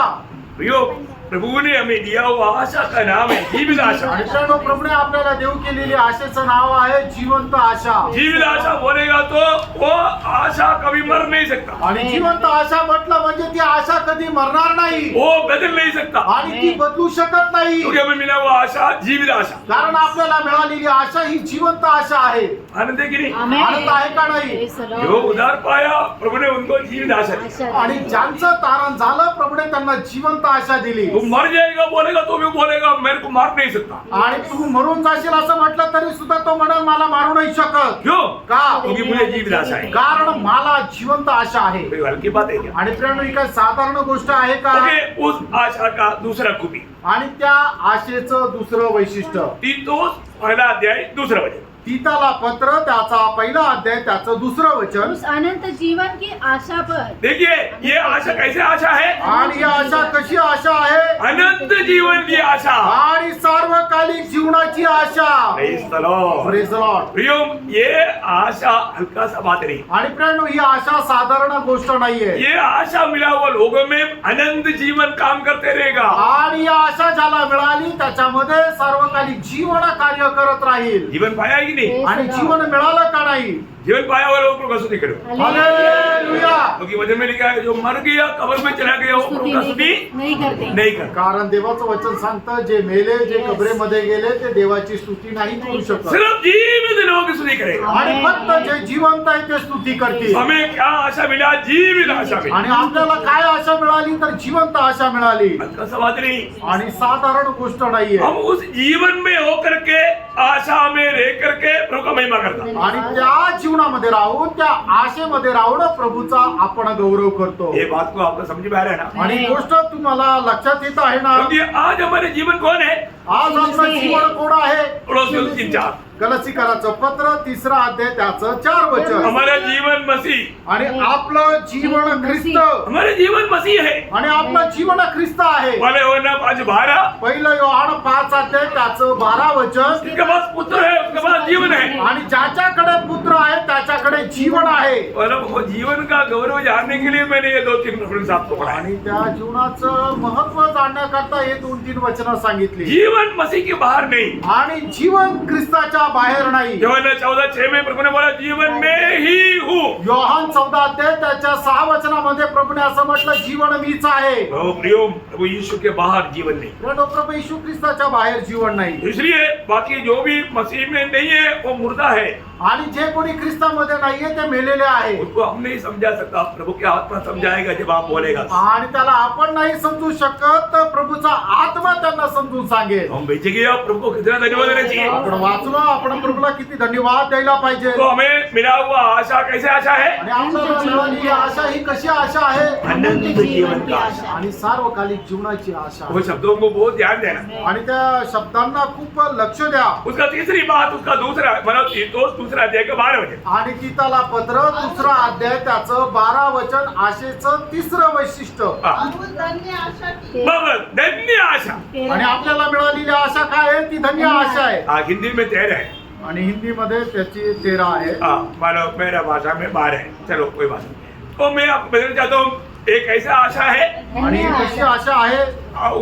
प्रियो, प्रभु ने हमें दिया हुआ आशा का नाम है जीवित आशा। आणि त्यानं प्रभूने आपल्याला देऊ केलेली आशेचं नाव आहे जिवंत आशा. जीवित आशा बोलेगा तो वो आशा कभी मर नहीं सकता, आणि जिवंत आशा म्हटलं म्हणजे ती आशा कधी मरणार नाही वो बदल नहीं सकता, आणि ती बदलू शकत नाही. क्योंकि हमें मिला हुआ आशा जीवित आशा। कारण आपल्याला मिळालेली आशा ही जिवंत आशा आहे. आनंद है कि नहीं? आमेन। आनंद आहे का नाही? Praise the Lord. जो उधार पाया प्रभु ने उनको जीवित आशा दी। आशा आणि ज्यांचं तारण झालं प्रभूने त्यांना जिवंत आशा दिली. तू मर जाएगा बोलेगा तो भी बोलेगा मेरे को मार नहीं सकता। आणि तू मरून जाशील असं म्हटलं तरी सुद्धा तो म्हणाल मला मारू नाही शकत. क्यों? का? क्योंकि मुझे जीवित आशा है। कारण मला जिवंत आशा आहे. कोई हल्की बात है क्या? आणि प्रेम ही काय साधारण गोष्ट आहे का? क्योंकि उस आशा का दूसरा खूबी, आणि त्या आशेचं दुसरं वैशिष्ट्य, तीतुस पहला अध्याय 2रा वचन। तीताला पत्र त्याचा पहिला अध्याय त्याचं 2रं वचन. उस अनंत जीवन की आशा पर देखिए ये आशा कैसे आशा है? आणि ही आशा कशी आशा आहे? अनंत जीवन की आशा। आणि सार्वकालिक जीवनाची आशा. Praise the Lord। Praise the Lord. प्रियो, ये आशा हल्का सा बात नहीं, आणि प्रेम ही आशा साधारण गोष्ट नाहीये. ये आशा मिला हुआ लोगों में अनंत जीवन काम करते रहेगा। आणि ही आशा ज्याला मिळाली त्याच्यामध्ये सार्वकालिक जीवन कार्य करत राहील. जीवन पाया है कि नहीं? आणि जीवन मिळालं का नाही? जीवन पाया हुआ लोगों को स्तुति करो, हालेलुया. क्योंकि वचन में लिखा है जो मर गया कब्र में चला गया वो प्रभु का स्तुति नहीं करते। नहीं कर। कारण देवाचं वचन सांगतं जे मेले, जे कबरेमध्ये गेले ते देवाची स्तुती नाही करू शकत. सिर्फ जीवित लोगों की स्तुति करेगा। आणि फक्त जे जिवंत आहे ते स्तुती करतील. हमें क्या आशा मिला? जीवित आशा मिली। आणि आपल्याला काय आशा मिळाली तर जिवंत आशा मिळाली. हल्का सा बात नहीं, आणि साधारण गोष्ट नाहीये. हम उस जीवन में होकर के आशा में रह करके प्रभु का महिमा करता। आणि त्या जीवनामध्ये राहून त्या आशेमध्ये राहून प्रभूचा आपण गौरव करतो. ये बात को आपको समझ में आ रहा है ना? आणि गोष्ट तुम्हाला लक्षात येत आहे ना? क्योंकि आज हमारे जीवन कौन है? आज आपलं जीवन कोण आहे? पड़ोसियों 3-4। गलसीकराचं पत्र 3रा अध्याय त्याचं 4 वचन. हमारा जीवन मसीह, आणि आपलं जीवन ख्रिस्त. हमारे जीवन मसीह है। आणि आपलं जीवन ख्रिस्त आहे. वाले होना 5:12। पहिलं योहान 5 अध्याय त्याचं 12 वचन. जिसके पास पुत्र है उसके पास जीवन है। आणि ज्याच्याकडे पुत्र आहे त्याच्याकडे जीवन आहे. आहे. मतलब वो जीवन का गौरव जानने के लिए मैंने ये 2-3 रेफरेंस आपको पढ़ाए. आणि त्या जीवनाचं महत्व जाणण्याकरता हे 2-3 वचनं सांगितली. जीवन मसीह के बाहर नहीं. आणि जीवन ख्रिस्ताच्या बाहेर नाही. यूहन्ना 14:6 में प्रभु ने बोला जीवन में ही हूँ. योहान 14 अध्याय त्याच्या 6 वचनामध्ये प्रभूने असं म्हटलं जीवन मीच आहे. ओ प्रियो, प्रभु यीशु के बाहर जीवन नहीं. प्रभू येशू ख्रिस्ताच्या बाहेर जीवन नाही. इसलिए बाकी जो भी मसीह में नहीं है वो मुर्दा है. आणि जे कोणी ख्रिस्तामध्ये नाहीये ते मेलेले आहे. उसको हम नहीं समझा सकता. प्रभु के आत्मा समझाएगा जब आप बोलेगा. आणि त्याला आपण नाही समजू शकत तर प्रभूचा आत्मा त्यांना समजून सांगेल. हम बेचेंगे आप प्रभु को कितना धन्यवाद देना चाहिए. आपण वाचलो, आपण प्रभूला किती धन्यवाद द्यायला पाहिजे. तो हमें मिला हुआ आशा कैसे आशा है. आणि आपल्याला मिळालेली आशा ही कशी आशा आहे. अनंत जीवन का आशा. आणि सार्वकालिक जीवनाची आशा. वो शब्दों को बहुत ध्यान देना. आणि त्या शब्दांना खूप लक्ष द्या. उसका तीसरी बात, उसका दूसरा मतलब तो दूसरा अध्याय का 12 वचन. आणि तीताला पत्र 2 अध्याय त्याचं 12 वचन आशेचं 3रं वैशिष्ट्य. बहुत धन्य आशा की बस धन्य आशा. आणि आपल्याला मिळालेली आशा काय आहे. ती धन्य आशा आहे. हिंदी में 13 है. आणि हिंदीमध्ये त्याची 13 आहे. मानो मेरा भाषा में 12 है. चलो कोई बात नहीं. तो मैं आपको बताना चाहता हूँ एक ऐसा आशा है. आणि कशी आशा आहे.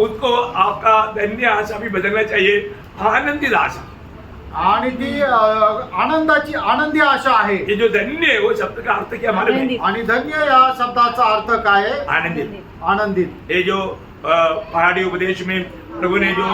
उसको आपका धन्य आशा भी बदलना चाहिए आनंदित आशा. आणि ती आनंदी आशा आहे. ये जो धन्य है वो शब्द का अर्थ क्या मालूम है. आणि धन्य या शब्दाचा अर्थ काय आहे. आनंदित. आनंदित. ये जो पहाड़ी उपदेश में प्रभु ने जो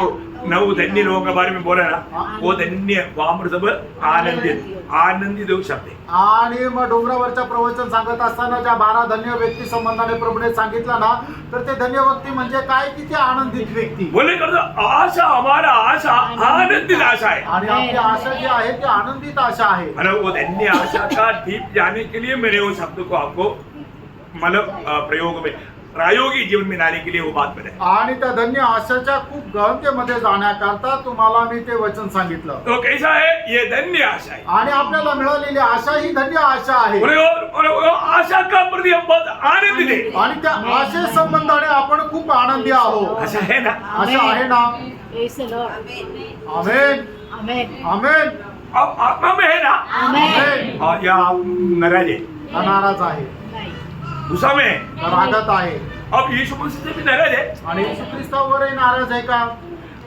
9 धन्य लोगों के बारे में बोला ना, वो धन्य वहां पर सब आनंदित शब्द है. आणि मग डोंगरावरच्या प्रवचन सांगत असताना ज्या 12 धन्य व्यक्ती संबंधाने प्रभूने सांगितलं ना, तर ते धन्य व्यक्ती म्हणजे काय की ते आनंदित व्यक्ती. बोले करतो आशा हमारा आशा आनंदित आशा है. आणि आपली आशा जी आहे ती आनंदित आशा आहे. मतलब वो धन्य आशा का डीप जाने के लिए मैंने वो शब्द को आपको मतलब प्रयोग में प्रायोगिक जीवन में लाने के लिए वो बात बताई. आणि त्या धन्य आशाच्या खूप गहनतेमध्ये जाण्याकरता तुम्हाला मी ते वचन सांगितलं. तो कैसा है ये धन्य आशा है. आणि आपल्याला मिळालेली आशा ही धन्य आशा आहे. और आशा का प्रति हम बहुत आनंदित है. आणि त्या आशे संबंधाने आपण खूप आनंदी आहोत. आशा है ना. आशा आहे ना. आमेन. आमेन. अब आत्मा में है ना. आमेन. और या नाराज है. नाराज आहे. गुस्सा में है. रागत आहे. अब यीशु मसीह से भी नाराज है. आणि येशू ख्रिस्तावरही नाराज आहे का.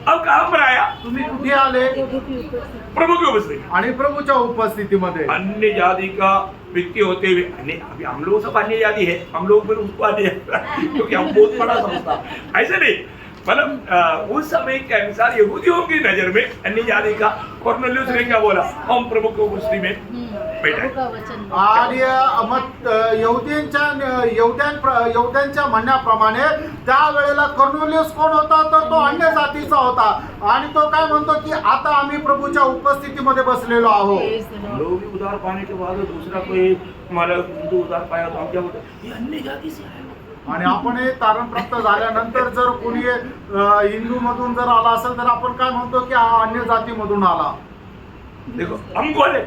अब कहाँ पर आया. तुम्ही कुठे आले. प्रभु की उपस्थिति. आणि प्रभूच्या उपस्थितीमध्ये. अन्य जाति का व्यक्ति होते हुए अभी हम लोग सब अन्य जाति है. हम लोग फिर उसको अन्य क्योंकि हम बहुत बड़ा समझता ऐसे नहीं. मतलब उस समय के अनुसार यहूदियों की नजर में अन्य जाति का कॉर्नेलियस ने क्या बोला. हम प्रभु की उपस्थिति में बैठा. आणि मग यहुद्यांच्या म्हणण्याप्रमाणे त्यावेळेला कॉर्नेलियस कोण होता तर तो अन्य जातीचा होता. आणि तो काय म्हणतो की आता आम्ही प्रभूच्या उपस्थितीमध्ये बसलेलो आहोत. लोग भी उधार पाने के बाद दूसरा कोई हमारा हिंदू उधार पाया तो हम क्या बोलते ये अन्य जाति से आया. आणि आपण हे तारण प्राप्त झाल्यानंतर जर कोणी हिंदू मधून जर आला असेल तर आपण काय म्हणतो की हा अन्य जातीमधून आला. देखो हम बोले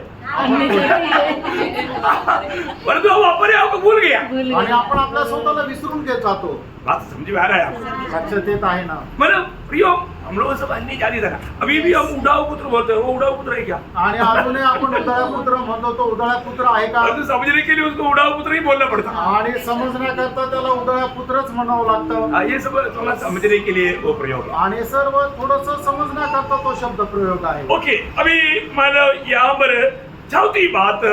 परंतु हम अपने आप को भूल गया. आणि आपण आपल्या स्वतःला विसरून घेत जातो. बात समझ में आ रहा है आपको. लक्षात येत आहे ना. मतलब प्रियो हम लोग सब अन्य जाति था. अभी भी हम उड़ाऊ पुत्र बोलते हैं. वो उड़ाऊ पुत्र है क्या. आणि अजूनही आपण उदळा पुत्र म्हणतो. तो उदळा पुत्र आहे का. परंतु समझने के लिए उसको उड़ाऊ पुत्र ही बोलना पड़ता. आणि समजण्याकरता त्याला उदळा पुत्रच म्हणावं लागतं. ये सब थोड़ा समझने के लिए वो प्रयोग है. आणि सर्व थोडस समजण्याकरता तो शब्द प्रयोग आहे. ओके. अभी मतलब यहाँ पर चौथी बात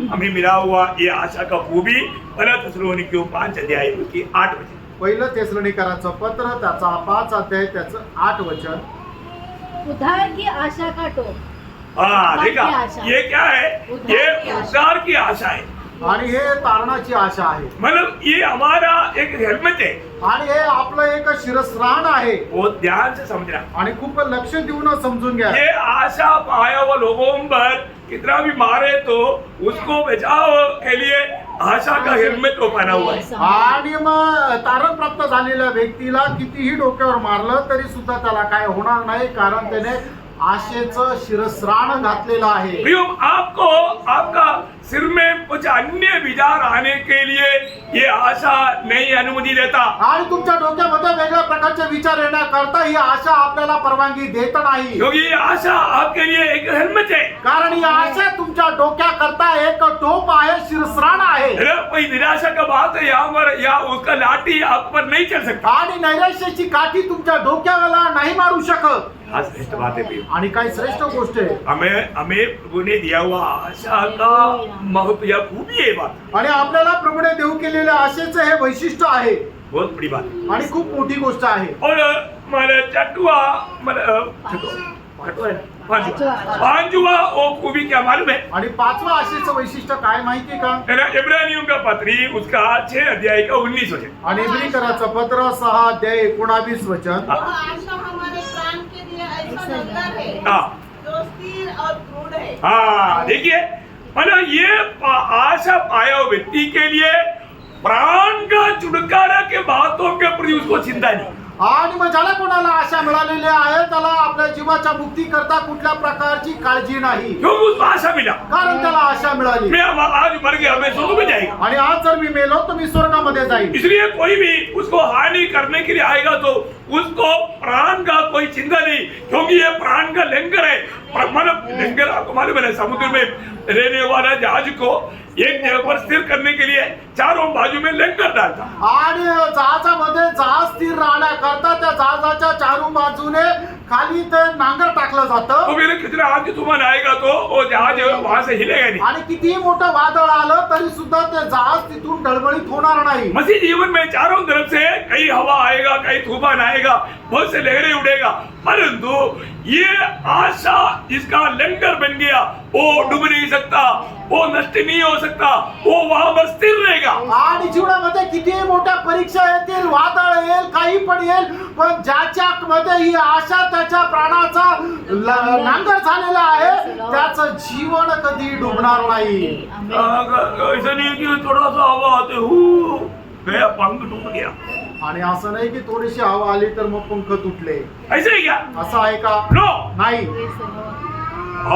हमें मिला हुआ ये आशा का खूबी 1 थिस्सलुनीकियों 5 अध्याय की 8 वचन. पहिलं थिस्सलुनीकरांचं पत्र त्याचा 5 अध्याय त्याचं 8 वचन. उद्धार की आशा काटो. हाँ देखा आशा. ये क्या है. ये उद्धार की आशा है. आणि हे तारणाची आशा आहे. मतलब ये हमारा एक हेल्मेट है. आणि हे आपलं एक शिरस्त्राण आहे. वो ध्यान से समझना. आणि खूप लक्ष देऊन समजून घ्या. ये आशा पाया हुआ लोगों पर कितना भी मारे तो उसको बचाव के लिए आशा का हेल्मेट वो पहना हुआ है. आणि मग तारण प्राप्त झालेल्या व्यक्तीला कितीही डोक्यावर मारलं तरी सुद्धा त्याला काय होणार नाही कारण त्याने आशेचं शिरस्त्राण घातलेलं आहे. प्रियो, आपको आपका सिर में कुछ अन्य विचार आने के लिए ये आशा नहीं अनुमति देता. आणि तुमच्या डोक्यामध्ये वेगळ्या प्रकारचे विचार येण्याकरता ही आशा आपल्याला परवानगी देत नाही. क्योंकि ये आशा आपके लिए एक हेलमेट है. कारण ही आशा तुमच्या डोक्याकरता एक टोप आहे, शिरस्त्राण आहे. कोई निराशा का बात है यहाँ पर, या उसका लाठी आप पर नहीं चल सकता. आणि नैराश्याची काठी तुमच्या डोक्याला नाही मारू शकत. हाँ, श्रेष्ठ बात है प्रियो. आणि काही श्रेष्ठ गोष्ट आहे. हमें प्रभु ने दिया हुआ आशा का महत्व या खूबी है बात. आणि आपल्याला प्रभूने देऊ केलेल्या आशेचं हे वैशिष्ट्य आहे. बहुत बड़ी बात है. आणि खूप मोठी गोष्ट आहे. और मला चटुआ पांचवा वो खूबी क्या मालूम है? आणि पाचवा आशेचं वैशिष्ट्य काय माहिती का? इब्रानियों का पत्री उसका 6 अध्याय का 19 वचन. आणि इब्रिकराचं पत्र 6 अध्याय 19 वचन. वो आशा हमारे प्राण के लिए ऐसा लंगर है हाँ. जो स्थिर और दृढ़ है. हाँ, देखिए, मतलब ये आशा पाया हुआ व्यक्ति के लिए प्राण का छुटकारा के बातों के प्रति उसको चिंता नहीं. आणि मग ज्याला कोणाला आशा मिळालेली आहे त्याला आपल्या जीवाच्या मुक्ती करता कुठल्या प्रकारची काळजी नाही. क्योंकि उसको आशा मिला. कारण त्याला आशा मिळाली. मैं आज मर गया, मैं स्वर्ग में जाएगा. आणि आज जर मी मेलो तर मी स्वर्गामध्ये जाईल. इसलिए कोई भी उसको हानि करने के लिए आएगा तो उसको प्राण का कोई चिंता नहीं, क्योंकि ये प्राण का लंगर है. मतलब लंगर आपको मालूम है, समुद्र में रहने वाला जहाज को एक जगह पर स्थिर करने के लिए चारों बाजू में लंगर डालता. आणि जहाजामध्ये जहाज स्थिर राहण्याकरता त्या जहाजाच्या चारू बाजूने खाली ते नांगर टाकलं जातं. तो मेरे कितना आगे तूफान आएगा तो वो जहाज वहां से हिलेगा नहीं. आणि कितीही मोठं वादळ आलं तरी सुद्धा ते जहाज तिथून डळमळीत होणार नाही. मसीह जीवन में चारों तरफ से कहीं हवा आएगा, कहीं तूफान आएगा, बहुत से लहरें उड़ेगा, परंतु ये आशा जिसका लंगर बन गया वो डूब नहीं सकता, वो नष्ट नहीं हो सकता, वो वहां पर स्थिर रहेगा. आणि जीवनामध्ये कितीही मोठ्या परीक्षा येतील, वादळ येईल, काही पण येईल, पण ज्याच्या मध्ये ही आशा त्याच्या प्राणाचा नांगर झालेला आहे त्याचं जीवन कधी डुबणार नाही. ऐसा नहीं कि थोड़ा सा हवा आते हु गया, पंख टूट गया. आणि असं नाही की थोडीशी हवा आली तर मग पंख तुटले. ऐसे ही क्या? असं आहे का? नो. नाही.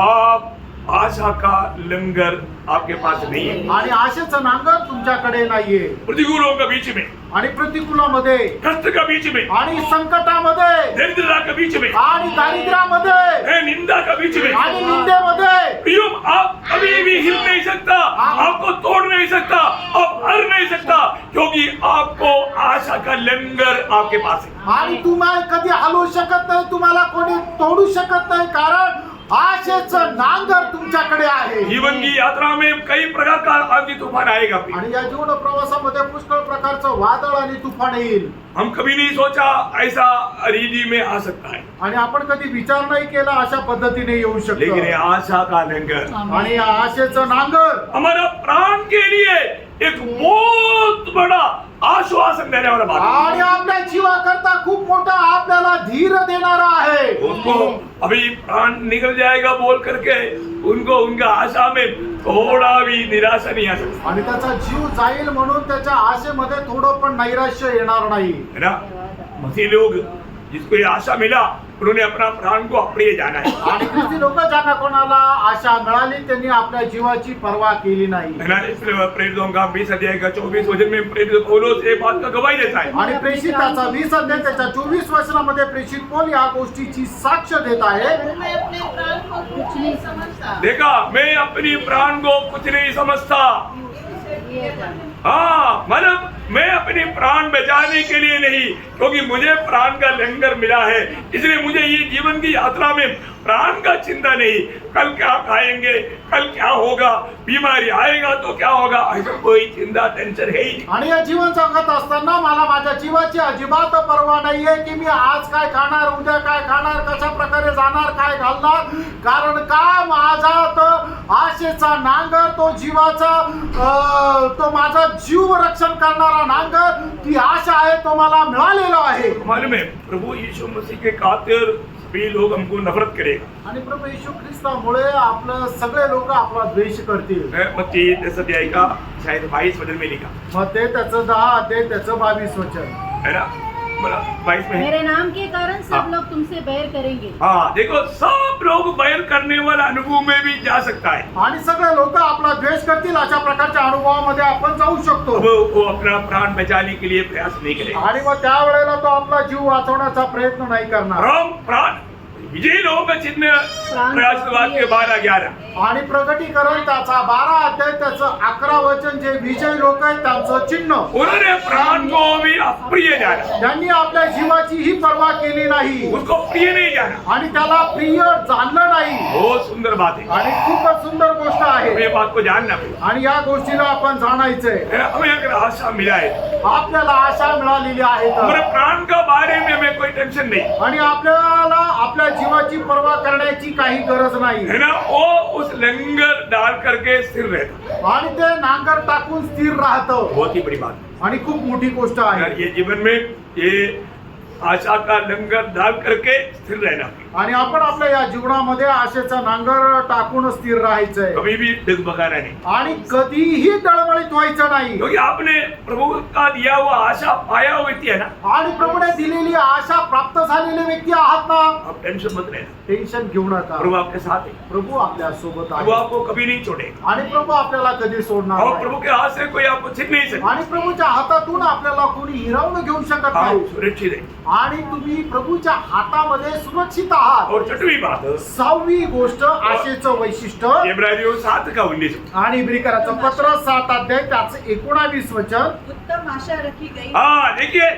आप आशा का लंगर आपके पास नहीं है. आणि आशेचं नांगर तुमच्याकडे नाहीये. प्रतिकूलों के बीच में, आणि प्रतिकूलामध्ये, कष्ट के बीच में, आणि संकटामध्ये, दरिद्रता के बीच में, आणि दारिद्र्यामध्ये, निंदा के बीच में, आणि निंदेमध्ये प्रियो, आप कभी भी हिल नहीं सकता, आपको तोड़ नहीं सकता, आप हर नहीं सकता, क्योंकि आपको आशा का लंगर आपके पास है. आणि तुम्हाला कधी हलवू शकत नाही, तुम्हाला कोणी तोडू शकत नाही, कारण आशेचं नांगर तुमच्याकडे आहे. जीवन की यात्रा में कई प्रकार का आंधी तूफान आएगा. आणि या जीवन प्रवासामध्ये पुष्कळ प्रकारचं वादळ आणि तुफान येईल. हम कभी नहीं सोचा ऐसा रीति में आ सकता है. आणि आपण कधी विचार नाही केला अशा पद्धतीने येऊ लेकिन ये शकतो. आशा का लंगर आणि या आशेचं नांगर हमारा प्राण के लिए एक बहुत बड़ा आश्वासन देने वाला बात है. आणि आपल्या जीवाकरता खूप मोठा आपल्याला धीर देणारा आहे. उनको अभी प्राण निकल जाएगा बोल करके उनको उनका आशा में थोड़ा भी निराशा नहीं आ सकती आणि त्याचा जीव जाईल म्हणून त्याच्या आशेमध्ये थोडं पण नैराश्य येणार नाही. है ना. मसीह लोग जिसको ये आशा मिला उन्होंने अपना प्राण को अप्रिय जाना है. आणि किती लोक ज्यांना कोणाला आशा मिळाली त्यांनी आपल्या जीवाची पर्वा केली नाही. है ना. इसलिए प्रेरितों का 20 अध्याय का 24 वचन में प्रेरित पौलुस एक बात का गवाही देता है. आणि प्रेषिताचा 20 अध्याय त्याच्या 24 वचनामध्ये प्रेषित पौल या गोष्टीची साक्ष देत आहे. मैं अपने प्राण को कुछ नहीं समझता. देखा, मैं अपनी प्राण को कुछ नहीं समझता. हाँ, मतलब मैं अपने प्राण बचाने के लिए नहीं, क्योंकि मुझे प्राण का लंगर मिला है, इसलिए मुझे ये जीवन की यात्रा में प्राण का चिंता नहीं. कल क्या खाएंगे, कल क्या होगा, बीमारी आएगा तो क्या होगा, ऐसा कोई चिंता टेंशन है ही. आणि या जीवन जगत असताना मला माझ्या जीवाची अजिबात पर्वा नाहीये की मी आज काय खाणार, उद्या काय खाणार, कशा प्रकारे जाणार, काय घालणार. कारण का माझा तो आशेचा नांगर, तो जीवाचा तो माझा जीव रक्षण करणारा नांगर, ती आशा आहे, तो मला मिळालेला आहे. मालूम है, प्रभु यीशु मसीह के खातिर सभी लोग हमको नफरत करेगा. आणि प्रभू येशू ख्रिस्तामुळे आपलं सगळे लोक आपला द्वेष करतील. मत्ती 10 अध्याय का शायद 22 वचन में लिखा मग ते त्याचं 10 अध्याय त्याचं 22 वचन. है ना. 22 में है। मेरे नाम के कारण सब हाँ। लोग तुमसे बैर करेंगे। हाँ देखो, सब लोग बैर करने वाला अनुभव में भी जा सकता है। आणि सगळे लोक आपला द्वेष करतील अशा प्रकारच्या अनुभवामध्ये आपण जाऊ शकतो. वो अपना प्राण बचाने के लिए प्रयास नहीं करेगा। आणि मग त्यावेळेला तो आपला जीव वाचवण्याचा प्रयत्न नाही करणार. प्राण विजयी लोगों का चिन्ह प्रयासवाद के 12-11 आणि प्रकटीकरण त्याचा 12 अध्याय त्याचं 11 वचन जे विजय लोक आहेत त्यांचं चिन्ह. उन्होंने प्राण को भी अप्रिय जाना, त्यांनी आपल्या जीवाची ही पर्वा केली नाही उसको प्रिय नहीं जाना। आणि त्याला प्रिय जाणलं नाही. बहुत सुंदर बात है, आणि खूपच सुंदर गोष्ट हमें आहे. ये बात को जानना पड़ेगा। आणि या गोष्टीला आपण जाणायचंय. हमें अगर आशा मिला है, आपल्याला आशा मिळालेली आहे हमारे तर, प्राण का बारे में हमें कोई टेंशन नहीं आणि आपल्याला आपल्या जीवाची पर्वा करण्याची काही गरज नाही. है ना। वो उस लंगर डाल करके स्थिर रहता, आणि ते नांगर टाकून स्थिर राहतं. बहुत ही बड़ी बात है। आणि खूप मोठी गोष्ट आहे. ये जीवन में ये आशा का लंगर डाल करके स्थिर रहना, आणि आपण आपल्या या जीवनामध्ये आशेचा नांगर टाकून स्थिर राहायचंय. कभी भी डगमगाना नहीं, आणि कधीही डळमळीत व्हायचं नाही. क्योंकि आपने प्रभु का दिया हुआ आशा पाया हुआ व्यक्ति है ना। आणि प्रभूने दिलेली आशा प्राप्त झालेले व्यक्ती आहात ना. आप टेंशन मत लेना, टेन्शन घेऊ नका. प्रभु आपके साथ है, प्रभु आपल्या सोबत प्रभु आहे. आपको कभी नहीं छोड़ेगा, आणि प्रभू आपल्याला कधी सोडणार और नाही. प्रभु के हाथ से कोई आपको छीन नहीं सकता। आणि प्रभूच्या हातातून आपल्याला कोणी हिरावून घेऊ शकत आप नाही. सुरक्षित है। आणि तुम्ही प्रभूच्या हातामध्ये सुरक्षित आहात. और छठवीं बात, 6वी गोष्ट आशेचं वैशिष्ट्य. इब्रानियों 7:19 आणि इब्रिकराचं पत्र 7 अध्याय त्याचं 19 वचन. उत्तम आशा रखी गई। हाँ देखिए,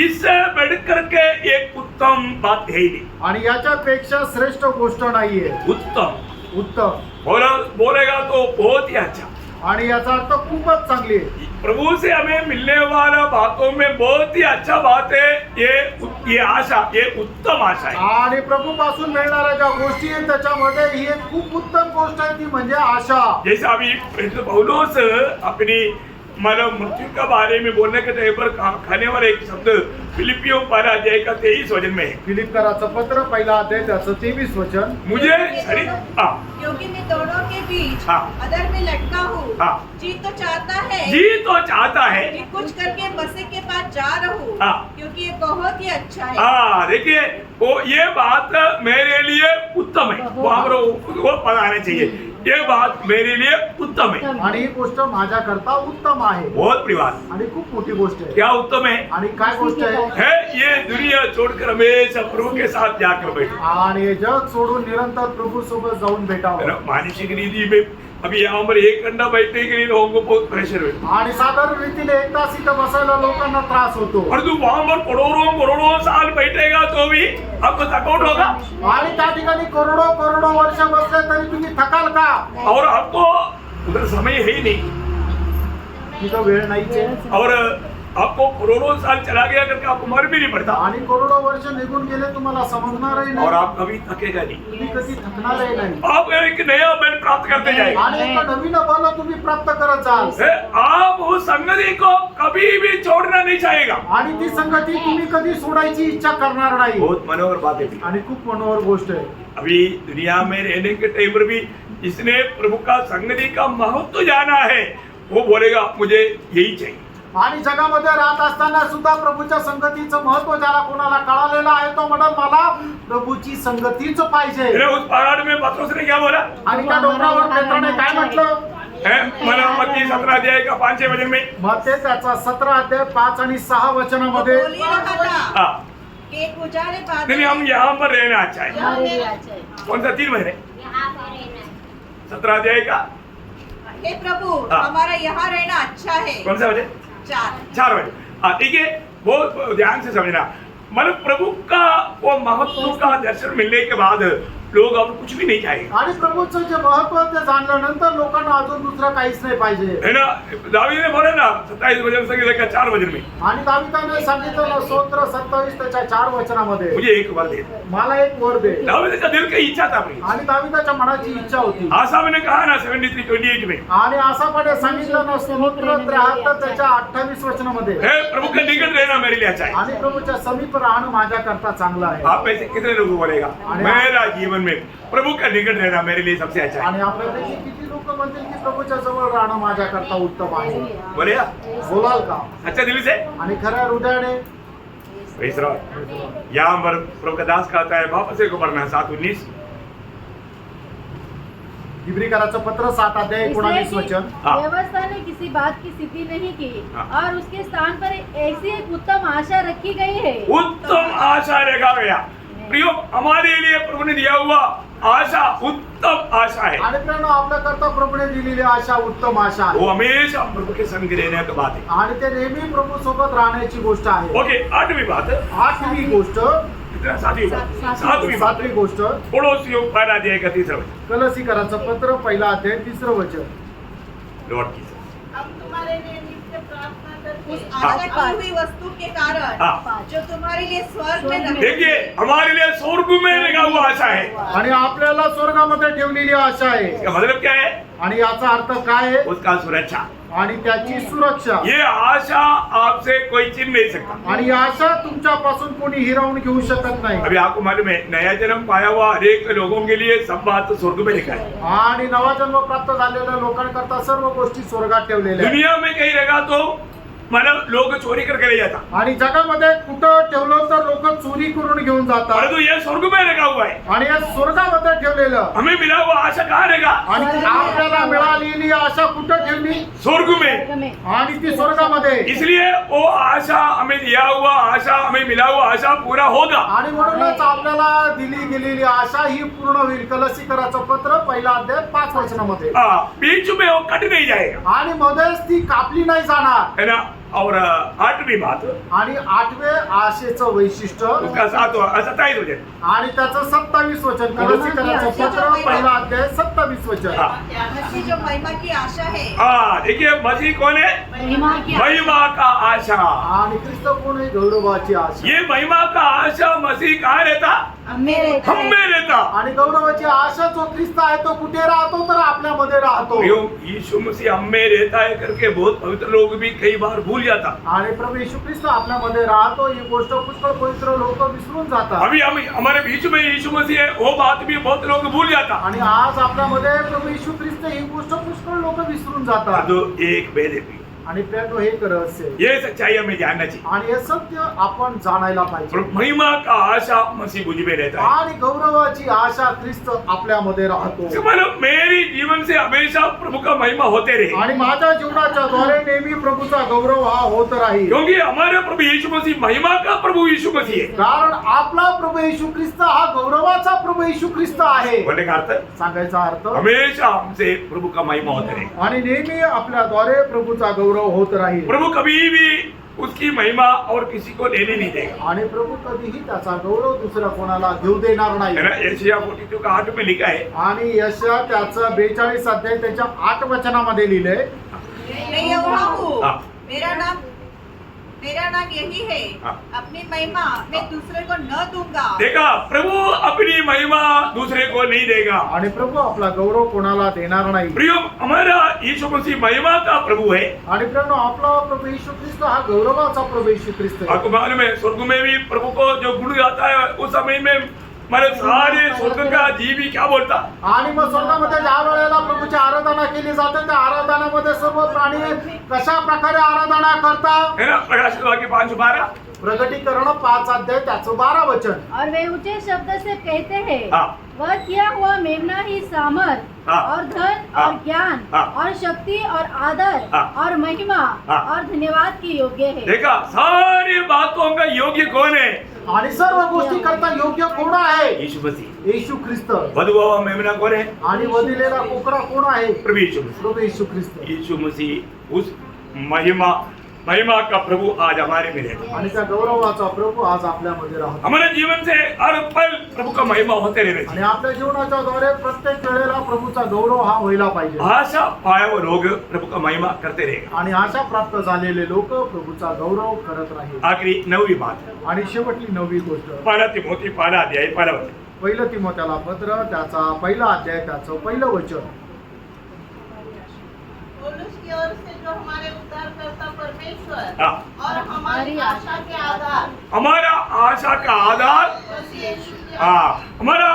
इससे बढ़कर के एक उत्तम बात है ही नहीं। आणि याच्यापेक्षा श्रेष्ठ गोष्ट नाहीये. उत्तम उत्तम बोलेगा तो बहुत ही अच्छा। आणि याचा अर्थ खूपच चांगली आहे. प्रभु से हमें मिलने वाला बातों में बहुत ही अच्छा बात है ये आशा, ये उत्तम आशा है। आणि प्रभू पासून मिळणाऱ्या ज्या गोष्टी आहेत त्याच्यामध्ये ही एक खूप उत्तम गोष्ट आहे ती म्हणजे आशा. जैसे अभी पौलुस अपनी मानव मृत्यु के बारे में बोलने के टाइम पर खाने वाला एक शब्द फिलिपियों 12 का 23 वचन में है। फिलिपकराचं पत्र 1 अध्याय त्याचं 23 वचन. मुझे शरीर क्योंकि मैं दोनों के बीच हाँ। अदर में लटका हूँ। हाँ। जी तो चाहता है जी तो चाहता है कि कुछ करके मसीह के पास जा रहूं, हाँ। क्योंकि ये बहुत ही अच्छा है। हाँ देखिए, वो ये बात मेरे लिए उत्तम है, वो हमको पता आना चाहिए। ये बात मेरे लिए उत्तम है, आणि ही गोष्ट माझ्याकरता उत्तम आहे. बहुत बड़ी बात। आणि खूप मोठी गोष्ट आहे. क्या उत्तम है? आणि काय गोष्ट आहे? है ये दुनिया छोड़कर हमेशा प्रभु के साथ जाकर बैठो। आणि हे जग सोडून निरंतर प्रभू सोबत जाऊन भेटावं. मानसिक रीति में अभी यहाँ पर 1 घंटा बैठने के लिए लोगों को बहुत प्रेशर है, आणि साधारण रीतीने 1 तास इथं बसायला लोकांना त्रास होतो. और तू वहां पर करोड़ों साल बैठेगा तो भी आपको थकावट होगा, आणि त्या ठिकाणी करोडो वर्ष बसले तरी तुम्ही थकाल का? और आपको उधर समय है ही नहीं, तिथं वेळ नाहीच आहे. और आपको करोड़ों साल चला गया करके आपको मर भी नहीं पड़ता, आणि करोडो वर्ष निघून गेले तुम्हाला समजणारही और नाही. आप कभी थकेगा नहीं। तुम्ही कधी थकणारही नाही. आप एक नया बल प्राप्त करते जाएंगे। आणि एक नवीन बल तुम्ही प्राप्त करत जाल. आप उस संगति को कभी भी छोड़ना नहीं चाहेगा। आणि ती संगती तुम्ही कधी सोडायची इच्छा करणार नाही. बहुत मनोहर बात है। आणि खूप मनोहर गोष्ट आहे. अभी दुनिया में रहने के टाइम पर भी जिसने प्रभु का संगति का महत्व जाना है, वो बोलेगा मुझे यही चाहिए। आणि जगामध्ये राहत असताना सुद्धा प्रभूच्या संगतीचं महत्व ज्याला कोणाला कळालेलं आहे तो म्हणत मला प्रभूची संगतीच पाहिजे. उस पहाड़ में पत्रोस ने क्या बोला? आणि त्या डोंगरावर पेत्राने काय म्हटलं? मत्ती 17 अध्याय का 5-6 वचन में, मत्ती त्याचा 17 अध्याय 5 आणि 6 वचनामध्ये. बोल ही रहा था हाँ कि एक उजाले बादल नहीं, हम यहाँ पर रहना अच्छा है। हमारे लिए अच्छा है। कौन सा 3 महीने 17 अध्याय का, हे प्रभु हाँ। हमारा यहाँ रहना अच्छा है। कौन सा वचन? 4 बजे। हाँ ठीक है, बहुत ध्यान से समझना। मतलब प्रभु का वो महत्व का दर्शन मिलने के बाद लोग अब कुछ भी नहीं चाहेंगे, आणि प्रभूचं जे महत्व ते जाणल्यानंतर लोकांना अजून दुसरं काहीच नाही पाहिजे. है ना। दावीद ने बोला ना 27 वचन संगीत का 4 वचन में, आणि दाविदाने सांगितलं ना स्तोत्र 27 त्याच्या 4 वचनामध्ये, मुझे एक वर दे। मला एक वर दे. दावीद का दिल की इच्छा था अपनी। आणि दाविदाच्या मनाची इच्छा होती. आसाफ ने कहा ना 73:28 में, आणि आसापाने सांगितलं ना स्तोत्र 73 त्याच्या 28 वचनामध्ये, है प्रभु के निकट रहना मेरे लिए अच्छा है। आणि प्रभूच्या समीप राहणं माझ्याकरता चांगलं आहे. आप में से कितने लोगों बोलेगा मेरा जीवन में प्रभु का निकट रहना मेरे लिए सबसे अच्छा है? आणि आपल्यापैकी किती लोक म्हणतील की प्रभूच्या जवळ राहणं माझ्याकरता उत्तम आहे? बोलेगा बोलाल का? अच्छा दिल से? आणि खऱ्या हृदयाने प्रेज लॉर्ड। यहाँ पर प्रभु का दास कहता है वापस से को पढ़ना 7:19। इब्रिकराचं पत्र 7 अध्याय 19 वचन। हाँ। व्यवस्था ने किसी बात की स्थिति नहीं की हाँ। और उसके स्थान पर ऐसी एक उत्तम आशा रखी गई है। उत्तम आशा रखा गया। प्रियो, हमारे लिए प्रभु ने दिया हुआ आशा उत्तम आशा है। आणि प्रियानो, आपल्याकरता प्रभूने दिलेली आशा उत्तम आशा आहे वो हमेशा प्रभु के संग रहने की बात है। आणि ते नेहमी प्रभू सोबत राहण्याची गोष्ट आहे। ओके, 8वीं बात। 8वी गोष्ट, कितना? 7वीं बात। 7वीं बात। 7वी गोष्ट, पड़ोसियों पहला अध्याय का 3रा वचन। कलसीकराचं पत्र 1 अध्याय 3 वचन। लॉर्ड की हम तुम्हारे लिए नित्य प्रार्थना करते उस हैं आशा आशा की हुई वस्तु के कारण हाँ। जो तुम्हारे लिए स्वर्ग में रखी देखिए, हमारे लिए स्वर्ग में लगा हुआ आशा है। आणि आपल्याला स्वर्गामध्ये ठेवलेली आशा आहे। इसका मतलब क्या है? आणि याचा अर्थ काय आहे? उसका सुरक्षा। आणि त्याची सुरक्षा। ये आशा आपसे कोई छीन नहीं सकता। आणि आशा तुमच्यापासून कोणी हिरावून घेऊ शकत नाही। अभी आपको मालूम है, नया जन्म पाया हुआ हर एक लोगों के लिए सब बात स्वर्ग में लिखा है। आणि नवा जन्म प्राप्त झालेल्या लोकांकरता सर्व गोष्टी स्वर्गात ठेवलेल्या आहेत। दुनिया में कहीं लगा तो मतलब लोग चोरी करके ले जाता, आणि जगामध्ये कुठं ठेवलं तर लोक चोरी करून घेऊन जातात। परंतु ये स्वर्ग में लगा हुआ है। आणि या स्वर्गामध्ये ठेवलेलं। हमें मिला हुआ आशा कहाँ रहेगा? आणि आपल्याला मिळालेली आशा कुठं ठेवली? स्वर्ग में। आणि ती स्वर्गामध्ये। इसलिए वो आशा हमें दिया हुआ आशा, हमें मिला हुआ आशा पूरा होगा। आणि म्हणूनच आपल्याला दिली गेलेली आशा ही पूर्ण होईल। कलसीकराचं पत्र 1 अध्याय 5 वचनामध्ये। बीच में वो कट नहीं जाएगा, आणि मध्येच ती कापली नाही जाणार, है ना। और 8वीं बात, आणि 8वे आशेचं वैशिष्ट्य, उसका 27 वचन। आणि त्याचं 27 वचन। कलसीकराचं पत्र 1 अध्याय 27 वचन। मसीह जो महिमा की आशा है। देखिए, मसीह कौन है? महिमा की महिमा का आशा। आणि ख्रिस्त कोण आहे? गौरवाची आशा। ये महिमा का आशा मसीह कहाँ रहता? हम में रहता। आणि गौरवाची आशा जो ख्रिस्त आहे तो कुठे राहतो? तर आपल्यामध्ये राहतो। यीशु मसीह हम में रहता है करके बहुत पवित्र लोग भी कई बार भूल जाता। आणि प्रभू येशू ख्रिस्त आपल्यामध्ये राहतो ही गोष्ट पुष्कळ पवित्र लोक विसरून जातात। अभी हम हमारे बीच में यीशु मसीह है, वो बात भी बहुत लोग भूल जाता। आणि आज आपल्यामध्ये प्रभू येशू ख्रिस्त ही गोष्ट पुष्कळ लोक विसरून जातात। तो एक भेद है। आणि प्रियानो, हे रहस्य आहे। ये सच्चाई हमें जानना चाहिए। आणि हे सत्य आपण जाणायला पाहिजे। महिमा का आशा मसीह मुझ में रहता है। आणि गौरवाची आशा ख्रिस्त आपल्यामध्ये राहतो। मतलब मेरी जीवन से हमेशा प्रभु का महिमा होते रहे, आणि माझ्या जीवनाच्या द्वारे नेहमी प्रभूचा गौरव हा होत राहील। क्योंकि हमारे प्रभु यीशु मसीह महिमा का प्रभु यीशु मसीह है। कारण आपला प्रभू येशू ख्रिस्त हा गौरवाचा प्रभू येशू ख्रिस्त आहे। बोलने का अर्थ, सांगायचा अर्थ, हमेशा हमसे प्रभु का महिमा होते रहे। आणि नेहमी आपल्याद्वारे प्रभूचा गौरव होत राहील। प्रभु कभी भी उसकी महिमा और किसी को लेने नहीं देगा। आणि प्रभू कधीही त्याचा गौरव दुसऱ्या कोणाला घेऊ देणार नाही। है ना। यशायाह 42 का 8 में लिखा है। आणि यशया त्याचं 42 अध्याय त्याच्या 8 वचनामध्ये लिहिलंय। मैं यहोवा हूँ, हाँ। मेरा नाम यही है। हाँ। अपनी महिमा मैं दूसरे को न दूंगा। देखा, प्रभु अपनी महिमा दूसरे को नहीं देगा। आणि प्रभू आपला गौरव कोणाला देणार नाही। प्रियो, हमारा यीशु मसीह महिमा का प्रभु है। आणि प्रियानो, आपला प्रभू येशू ख्रिस्त हा गौरवाचा प्रभू येशू ख्रिस्त आहे। आपको मालूम है, स्वर्ग में भी प्रभु को जो गुण गाता है उस समय में हमारे सारे स्वर्ग का जीवी क्या बोलता? आणि मग स्वर्गामध्ये ज्या वेळेला प्रभूची आराधना केली जाते त्या आराधनामध्ये सर्व प्राणी कशा प्रकारे आराधना करतात? है ना। प्रकाशित वाक्य 5:12। प्रगटीकरण 5 अध्याय त्याचं 12 वचन। और वे ऊंचे शब्द से कहते हैं, हाँ। वह किया हुआ मेमना ही सामर्थ हाँ। और धन हाँ। और ज्ञान हाँ। और शक्ति और आदर हाँ। और महिमा हाँ। और धन्यवाद की योग्य है। देखा, सारी बातों का योग्य कौन है? आणि सर्व गोष्टी करता योग्य कोण आहे? यीशु मसीह। येशू ख्रिस्त। वधुआ मेमना कौन है? आणि वदिलेला कोकरा कोण आहे? प्रभु यीशु मसीह। प्रभू येशू ख्रिस्त। यीशु मसीह उस महिमा का प्रभु आज हमारे में रहता। आणि त्या गौरवाचा प्रभू आज आपल्यामध्ये राहतो। हमारे जीवन से हर पल प्रभु का महिमा होते रहना आणि चाहिए। आपल्या जीवनाच्या द्वारे प्रत्येक वेळेला प्रभूचा गौरव हा व्हायला पाहिजे। आशा पाए हुए लोग प्रभु का महिमा करते रहेगा। आणि आशा प्राप्त झालेले लोक प्रभूचा गौरव करत राहील। आखिरी 9वीं बात, आणि शेवटली 9वी गोष्ट, 1 तिमोथी 1 अध्याय 1 वचन। 1 तिमोथेला पत्र त्याचा 1 अध्याय त्याचं 1 वचन। पौलुस की ओर से जो हमारे उद्धारकर्ता परमेश्वर हाँ। और हमारी आशा के आधार हमारा आशा का आधार, मसीह यीशु के हमारा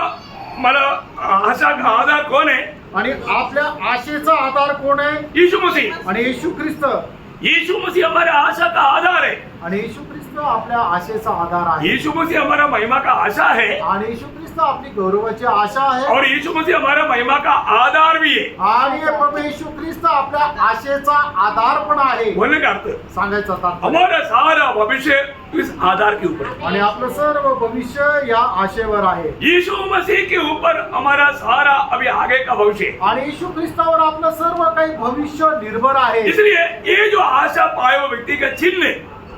आशा का आधार कौन है? आणि आपल्या आशेचा आधार कोण आहे? यीशु मसीह। आणि येशू ख्रिस्त। यीशु मसीह हमारा आशा का आधार है। आणि येशू ख्रिस्त ख्रिस्त आपल्या आशेचा आधार आहे यीशु मसीह हमारा महिमा का आशा है आणि येशू ख्रिस्त आपली गौरवाची आशा आहे और यीशु मसीह हमारा महिमा का आधार भी है। आणि प्रभू येशू ख्रिस्त आपल्या आशेचा आधार पण आहे बोलने का अर्थ सांगायचा तात्पर्य हमारा सारा भविष्य इस आधार के ऊपर है। आणि आपलं सर्व भविष्य या आशेवर आहे यीशु मसीह के ऊपर हमारा सारा अभी आगे का भविष्य है। आणि येशू ख्रिस्तावर आपलं सर्व काही भविष्य निर्भर आहे इसलिए ये जो आशा पाए हुए व्यक्ति का चिन्ह है,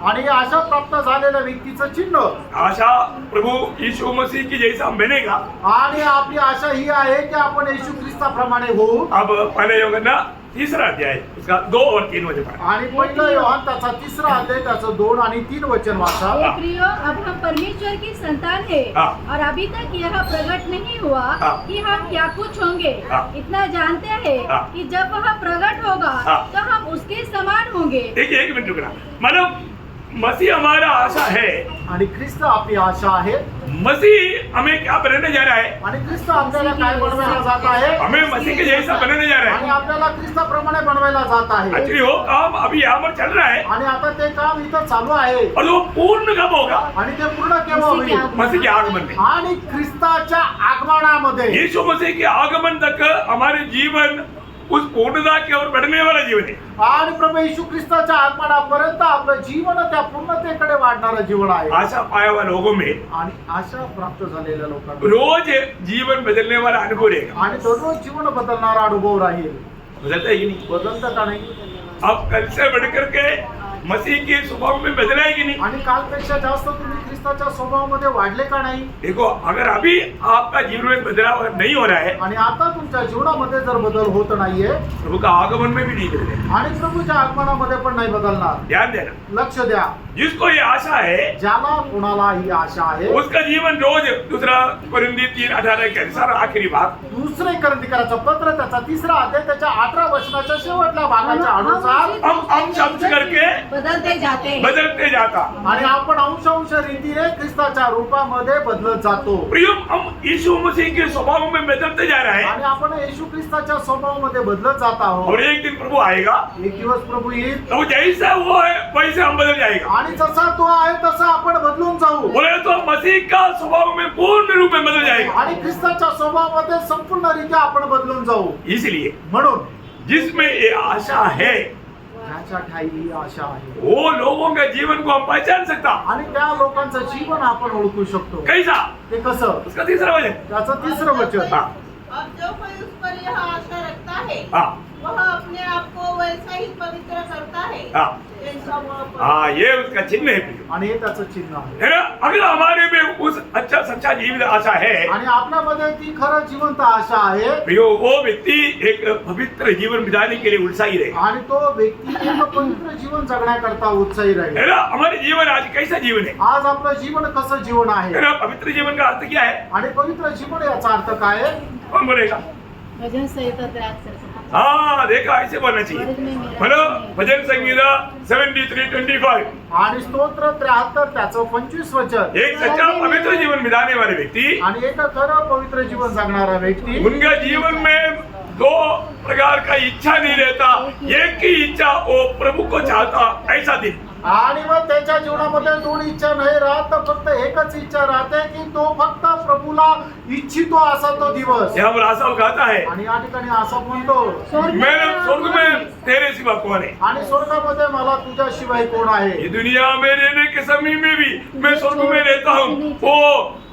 आणि आशा प्राप्त झालेल्या व्यक्तीचं चिन्ह आशा प्रभु यीशु मसीह की जैसा हम बनेगा। आणि आपली आशा ही आहे की आपण येशू ख्रिस्ताप्रमाणे होऊ अब पहले योगना तीसरा अध्याय उसका 2 और 3 वचन पढ़ा। आणि पहिलं योहान त्याचा 3रा अध्याय त्याचं 2 आणि 3 वचन वाचा हे प्रियो, अब हम परमेश्वर की संतान है हाँ। और अभी तक यह प्रकट नहीं हुआ हाँ। कि हम क्या कुछ होंगे। हाँ। इतना जानते हैं हाँ। कि जब वह प्रकट होगा हाँ। तो हम उसके समान होंगे। देखिए एक मिनट रुकना, मतलब मसीह हमारा आशा है, आणि ख्रिस्त आपली आशा आहे मसीह हमें क्या बनने जा रहा है, आणि ख्रिस्त आपल्याला काय बनवायला जात आहे हमें मसीह के जैसा बनने जा रहा आणि है। आपल्याला ख्रिस्ताप्रमाणे बनवायला जात आहे एक्चुअली वो काम अभी यहाँ पर चल रहा है आणि आता ते काम इथं चालू आहे और वो पूर्ण कब होगा, आणि ते पूर्ण केव्हा होईल मसीह के आगमन में। आणि ख्रिस्ताच्या आगमनामध्ये यीशु मसीह के आगमन तक हमारे जीवन उस पूर्णता की ओर बढ़ने वाला जीवन है। आणि प्रभू येशू ख्रिस्ताच्या आगमनापर्यंत आपलं जीवन त्या पूर्णतेकडे वाढणारं जीवन आहे आशा पाए हुए लोगों में आणि आशा प्राप्त झालेल्या लोकांना रोज जीवन बदलने वाला अनुभव रहेगा। आणि दररोज जीवन बदलणारा अनुभव राहील बदलता है कि नहीं? बदलतं का नाही अब कल से बढ़कर के मसीह के स्वभाव में बदला है कि नहीं? आणि कालपेक्षा जास्त तुम्ही ख्रिस्ताच्या स्वभावामध्ये वाढले का नाही देखो, अगर अभी आपका जीवन में बदलाव नहीं हो रहा है, आणि आता तुमच्या जीवनामध्ये जर बदल होत नाहीये प्रभु का आगमन में भी नहीं बदलेगा। आणि प्रभूच्या आगमनामध्ये पण नाही बदलणार ध्यान देना, लक्ष द्या जिसको ये आशा है ज्याला कोणाला ही आशा आहे उसका जीवन रोज दूसरा कोरिन्थी 3:18 के अनुसार आखिरी भाग, दुसरे करंदीकराचं पत्र त्याचा 3रा अध्याय त्याच्या 8व्या वचनाच्या शेवटल्या भागाच्या अनुसार हम शब्द करके बदलते जाते हैं। बदलते जाता। आणि आपण अंश रीतीने ख्रिस्ताच्या रूपामध्ये बदलत जातो प्रियो, हम यीशु मसीह के स्वभाव में बदलते जा रहे हैं आणि आपण येशू ख्रिस्ताच्या स्वभावामध्ये बदलत जात आहोत और एक दिन प्रभु आएगा एक दिवस प्रभू येईल तो जैसा वो है वैसे हम बदल जाएगा। आणि जसा तो आहे तसा आपण बदलून जाऊ बोले तो मसीह का स्वभाव में पूर्ण रूप में बदल जाएगा। आणि ख्रिस्ताच्या स्वभावामध्ये संपूर्णरित्या आपण बदलून जाऊ इसलिए म्हणून जिसमें ये आशा है ज्याच्या ठाई ही आशा आहे वो लोगों के जीवन को हम पहचान सकता। आणि त्या लोकांचं जीवन आपण ओळखू शकतो कैसा? ते कसं उसका तीसरा वचन, त्याचं 3रं वचन हाँ अब जो कोई उस पर यह आशा रखता है हाँ वह अपने आप को वैसा ही पवित्र करता है हाँ जैसा वह पवित्र हाँ, ये उसका चिन्ह है प्रियो। आणि हे त्याचं चिन्ह आहे है ना? अगर हमारे में उस अच्छा सच्चा जीवन आशा है आणि आपल्यामध्ये ती खरं जिवंत आशा आहे प्रियो, वो व्यक्ति एक पवित्र जीवन बिताने के लिए उत्साही रहे, आणि तो व्यक्ती एक पवित्र जीवन जगण्याकरता उत्साही राहील है ना? हमारे जीवन आज कैसा जीवन है? आज आपलं जीवन कसं जीवन आहे है ना? पवित्र जीवन का अर्थ क्या है? आणि पवित्र जीवन याचा अर्थ काय आहे कौन बोलेगा? भजन संहिता 73 हाँ, देखा, ऐसे बोलना चाहिए। बोलो, भजन संगीता 73:25। आणि स्तोत्र 73 त्याचं 25 वचन एक सच्चा पवित्र जीवन बिताने वाले व्यक्ति, आणि एक खरं पवित्र जीवन जगणारा व्यक्ती उनका जीवन में 2 प्रकार का इच्छा नहीं रहता, एक ही इच्छा वो प्रभु को चाहता, ऐसा दिन। आणि मग त्याच्या जीवनामध्ये 2 इच्छा नाही राहत तर फक्त एकच इच्छा राहते की तो फक्त प्रभूला इच्छितो असा तो दिवस यहाँ पर आसा कहता है, आणि या ठिकाणी असं म्हणतो मैं स्वर्ग में तेरे सिवा कौन है? आणि स्वर्गामध्ये मला तुझ्याशिवाय कोण आहे ये दुनिया में रहने के समय में भी मैं स्वर्ग में रहता हूँ, वो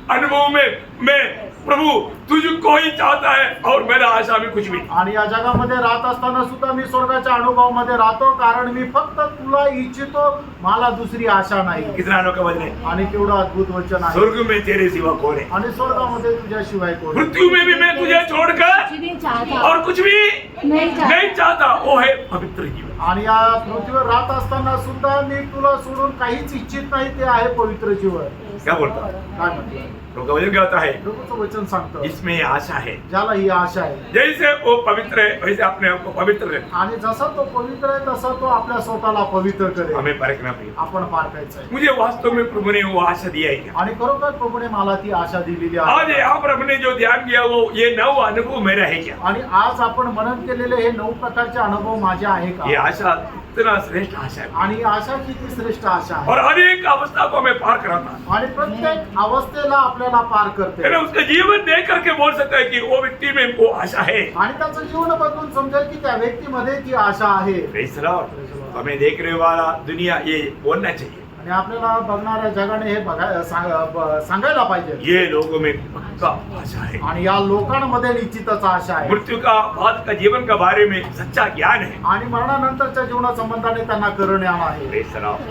अनुभव में मैं प्रभु तुझको ही चाहता है और मेरा आशा में कुछ भी नहीं। आणि या जगामध्ये राहत असताना सुद्धा मी स्वर्गाच्या अनुभवामध्ये राहतो कारण मी फक्त तुला इच्छितो मला दुसरी आशा नाही कितना अनोखा वचन है। आणि केवढं अद्भुत वचन आहे स्वर्ग में तेरे सिवा कौन है? आणि स्वर्गामध्ये तुझ्याशिवाय कोण आहे? मृत्यु में भी मैं तुझे छोड़कर कुछ नहीं चाहता और कुछ भी नहीं चाहता नहीं चाहता, वो है पवित्र जीवन। आणि या पृथ्वीवर राहत असताना सुद्धा मी तुला सोडून काहीच इच्छित नाही ते आहे पवित्र जीवन क्या बोलता? काय म्हटलं प्रभु का वचन कहता है प्रभूचं वचन सांगतं इसमें आशा है, ज्याला ही आशा आहे जैसे वो पवित्र है वैसे अपने आप को पवित्र रहे, आणि जसा तो पवित्र आहे तसा तो आपल्या स्वतःला पवित्र करेल. हमें परखना पड़ेगा. आपण पारखायचं आहे. मुझे वास्तव में प्रभु ने वो आशा दिया है क्या? आणि खरोखर प्रभूने मला ती आशा दिलेली आज आहे. यहाँ पर हमने जो ध्यान किया वो ये नव अनुभव मेरा है क्या? आणि आज आपण मनन केलेले हे 9 प्रकारचे अनुभव माझे आहे ये का? आशा इतना श्रेष्ठ आशा है आणि आशा किती श्रेष्ठ आशा आहे. और हर एक अवस्था को हमें पार कराना आणि प्रत्येक अवस्थेला आपल्याला पार है करते ना. उसका जीवन देख करके बोल सकता है कि वो व्यक्ति में वो आशा है. आणि त्याचं जीवन बदलून समजेल की त्या व्यक्तीमध्ये ती आशा आहे. Praise the Lord. हमें देखने वाला दुनिया ये बोलना चाहिए, आणि आपल्याला बघणाऱ्या जगाने हे सांगायला पाहिजे. ये लोगों में पक्का आशा है. आणि या लोकांमध्ये निश्चितच आशा आहे. मृत्यु का बाद का जीवन के बारे में सच्चा ज्ञान है. आणि मरणानंतरच्या जीवनासंबंधाने त्यांना ज्ञान आहे. Praise the Lord.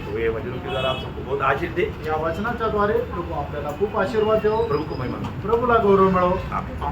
तो ये वचनों के द्वारा आप सबको बहुत आशीष दे. या वचनाच्या द्वारे प्रभू आपल्याला खूप आशीर्वाद देव. प्रभु को महिमा. प्रभूला गौरव मिळो. आमीन.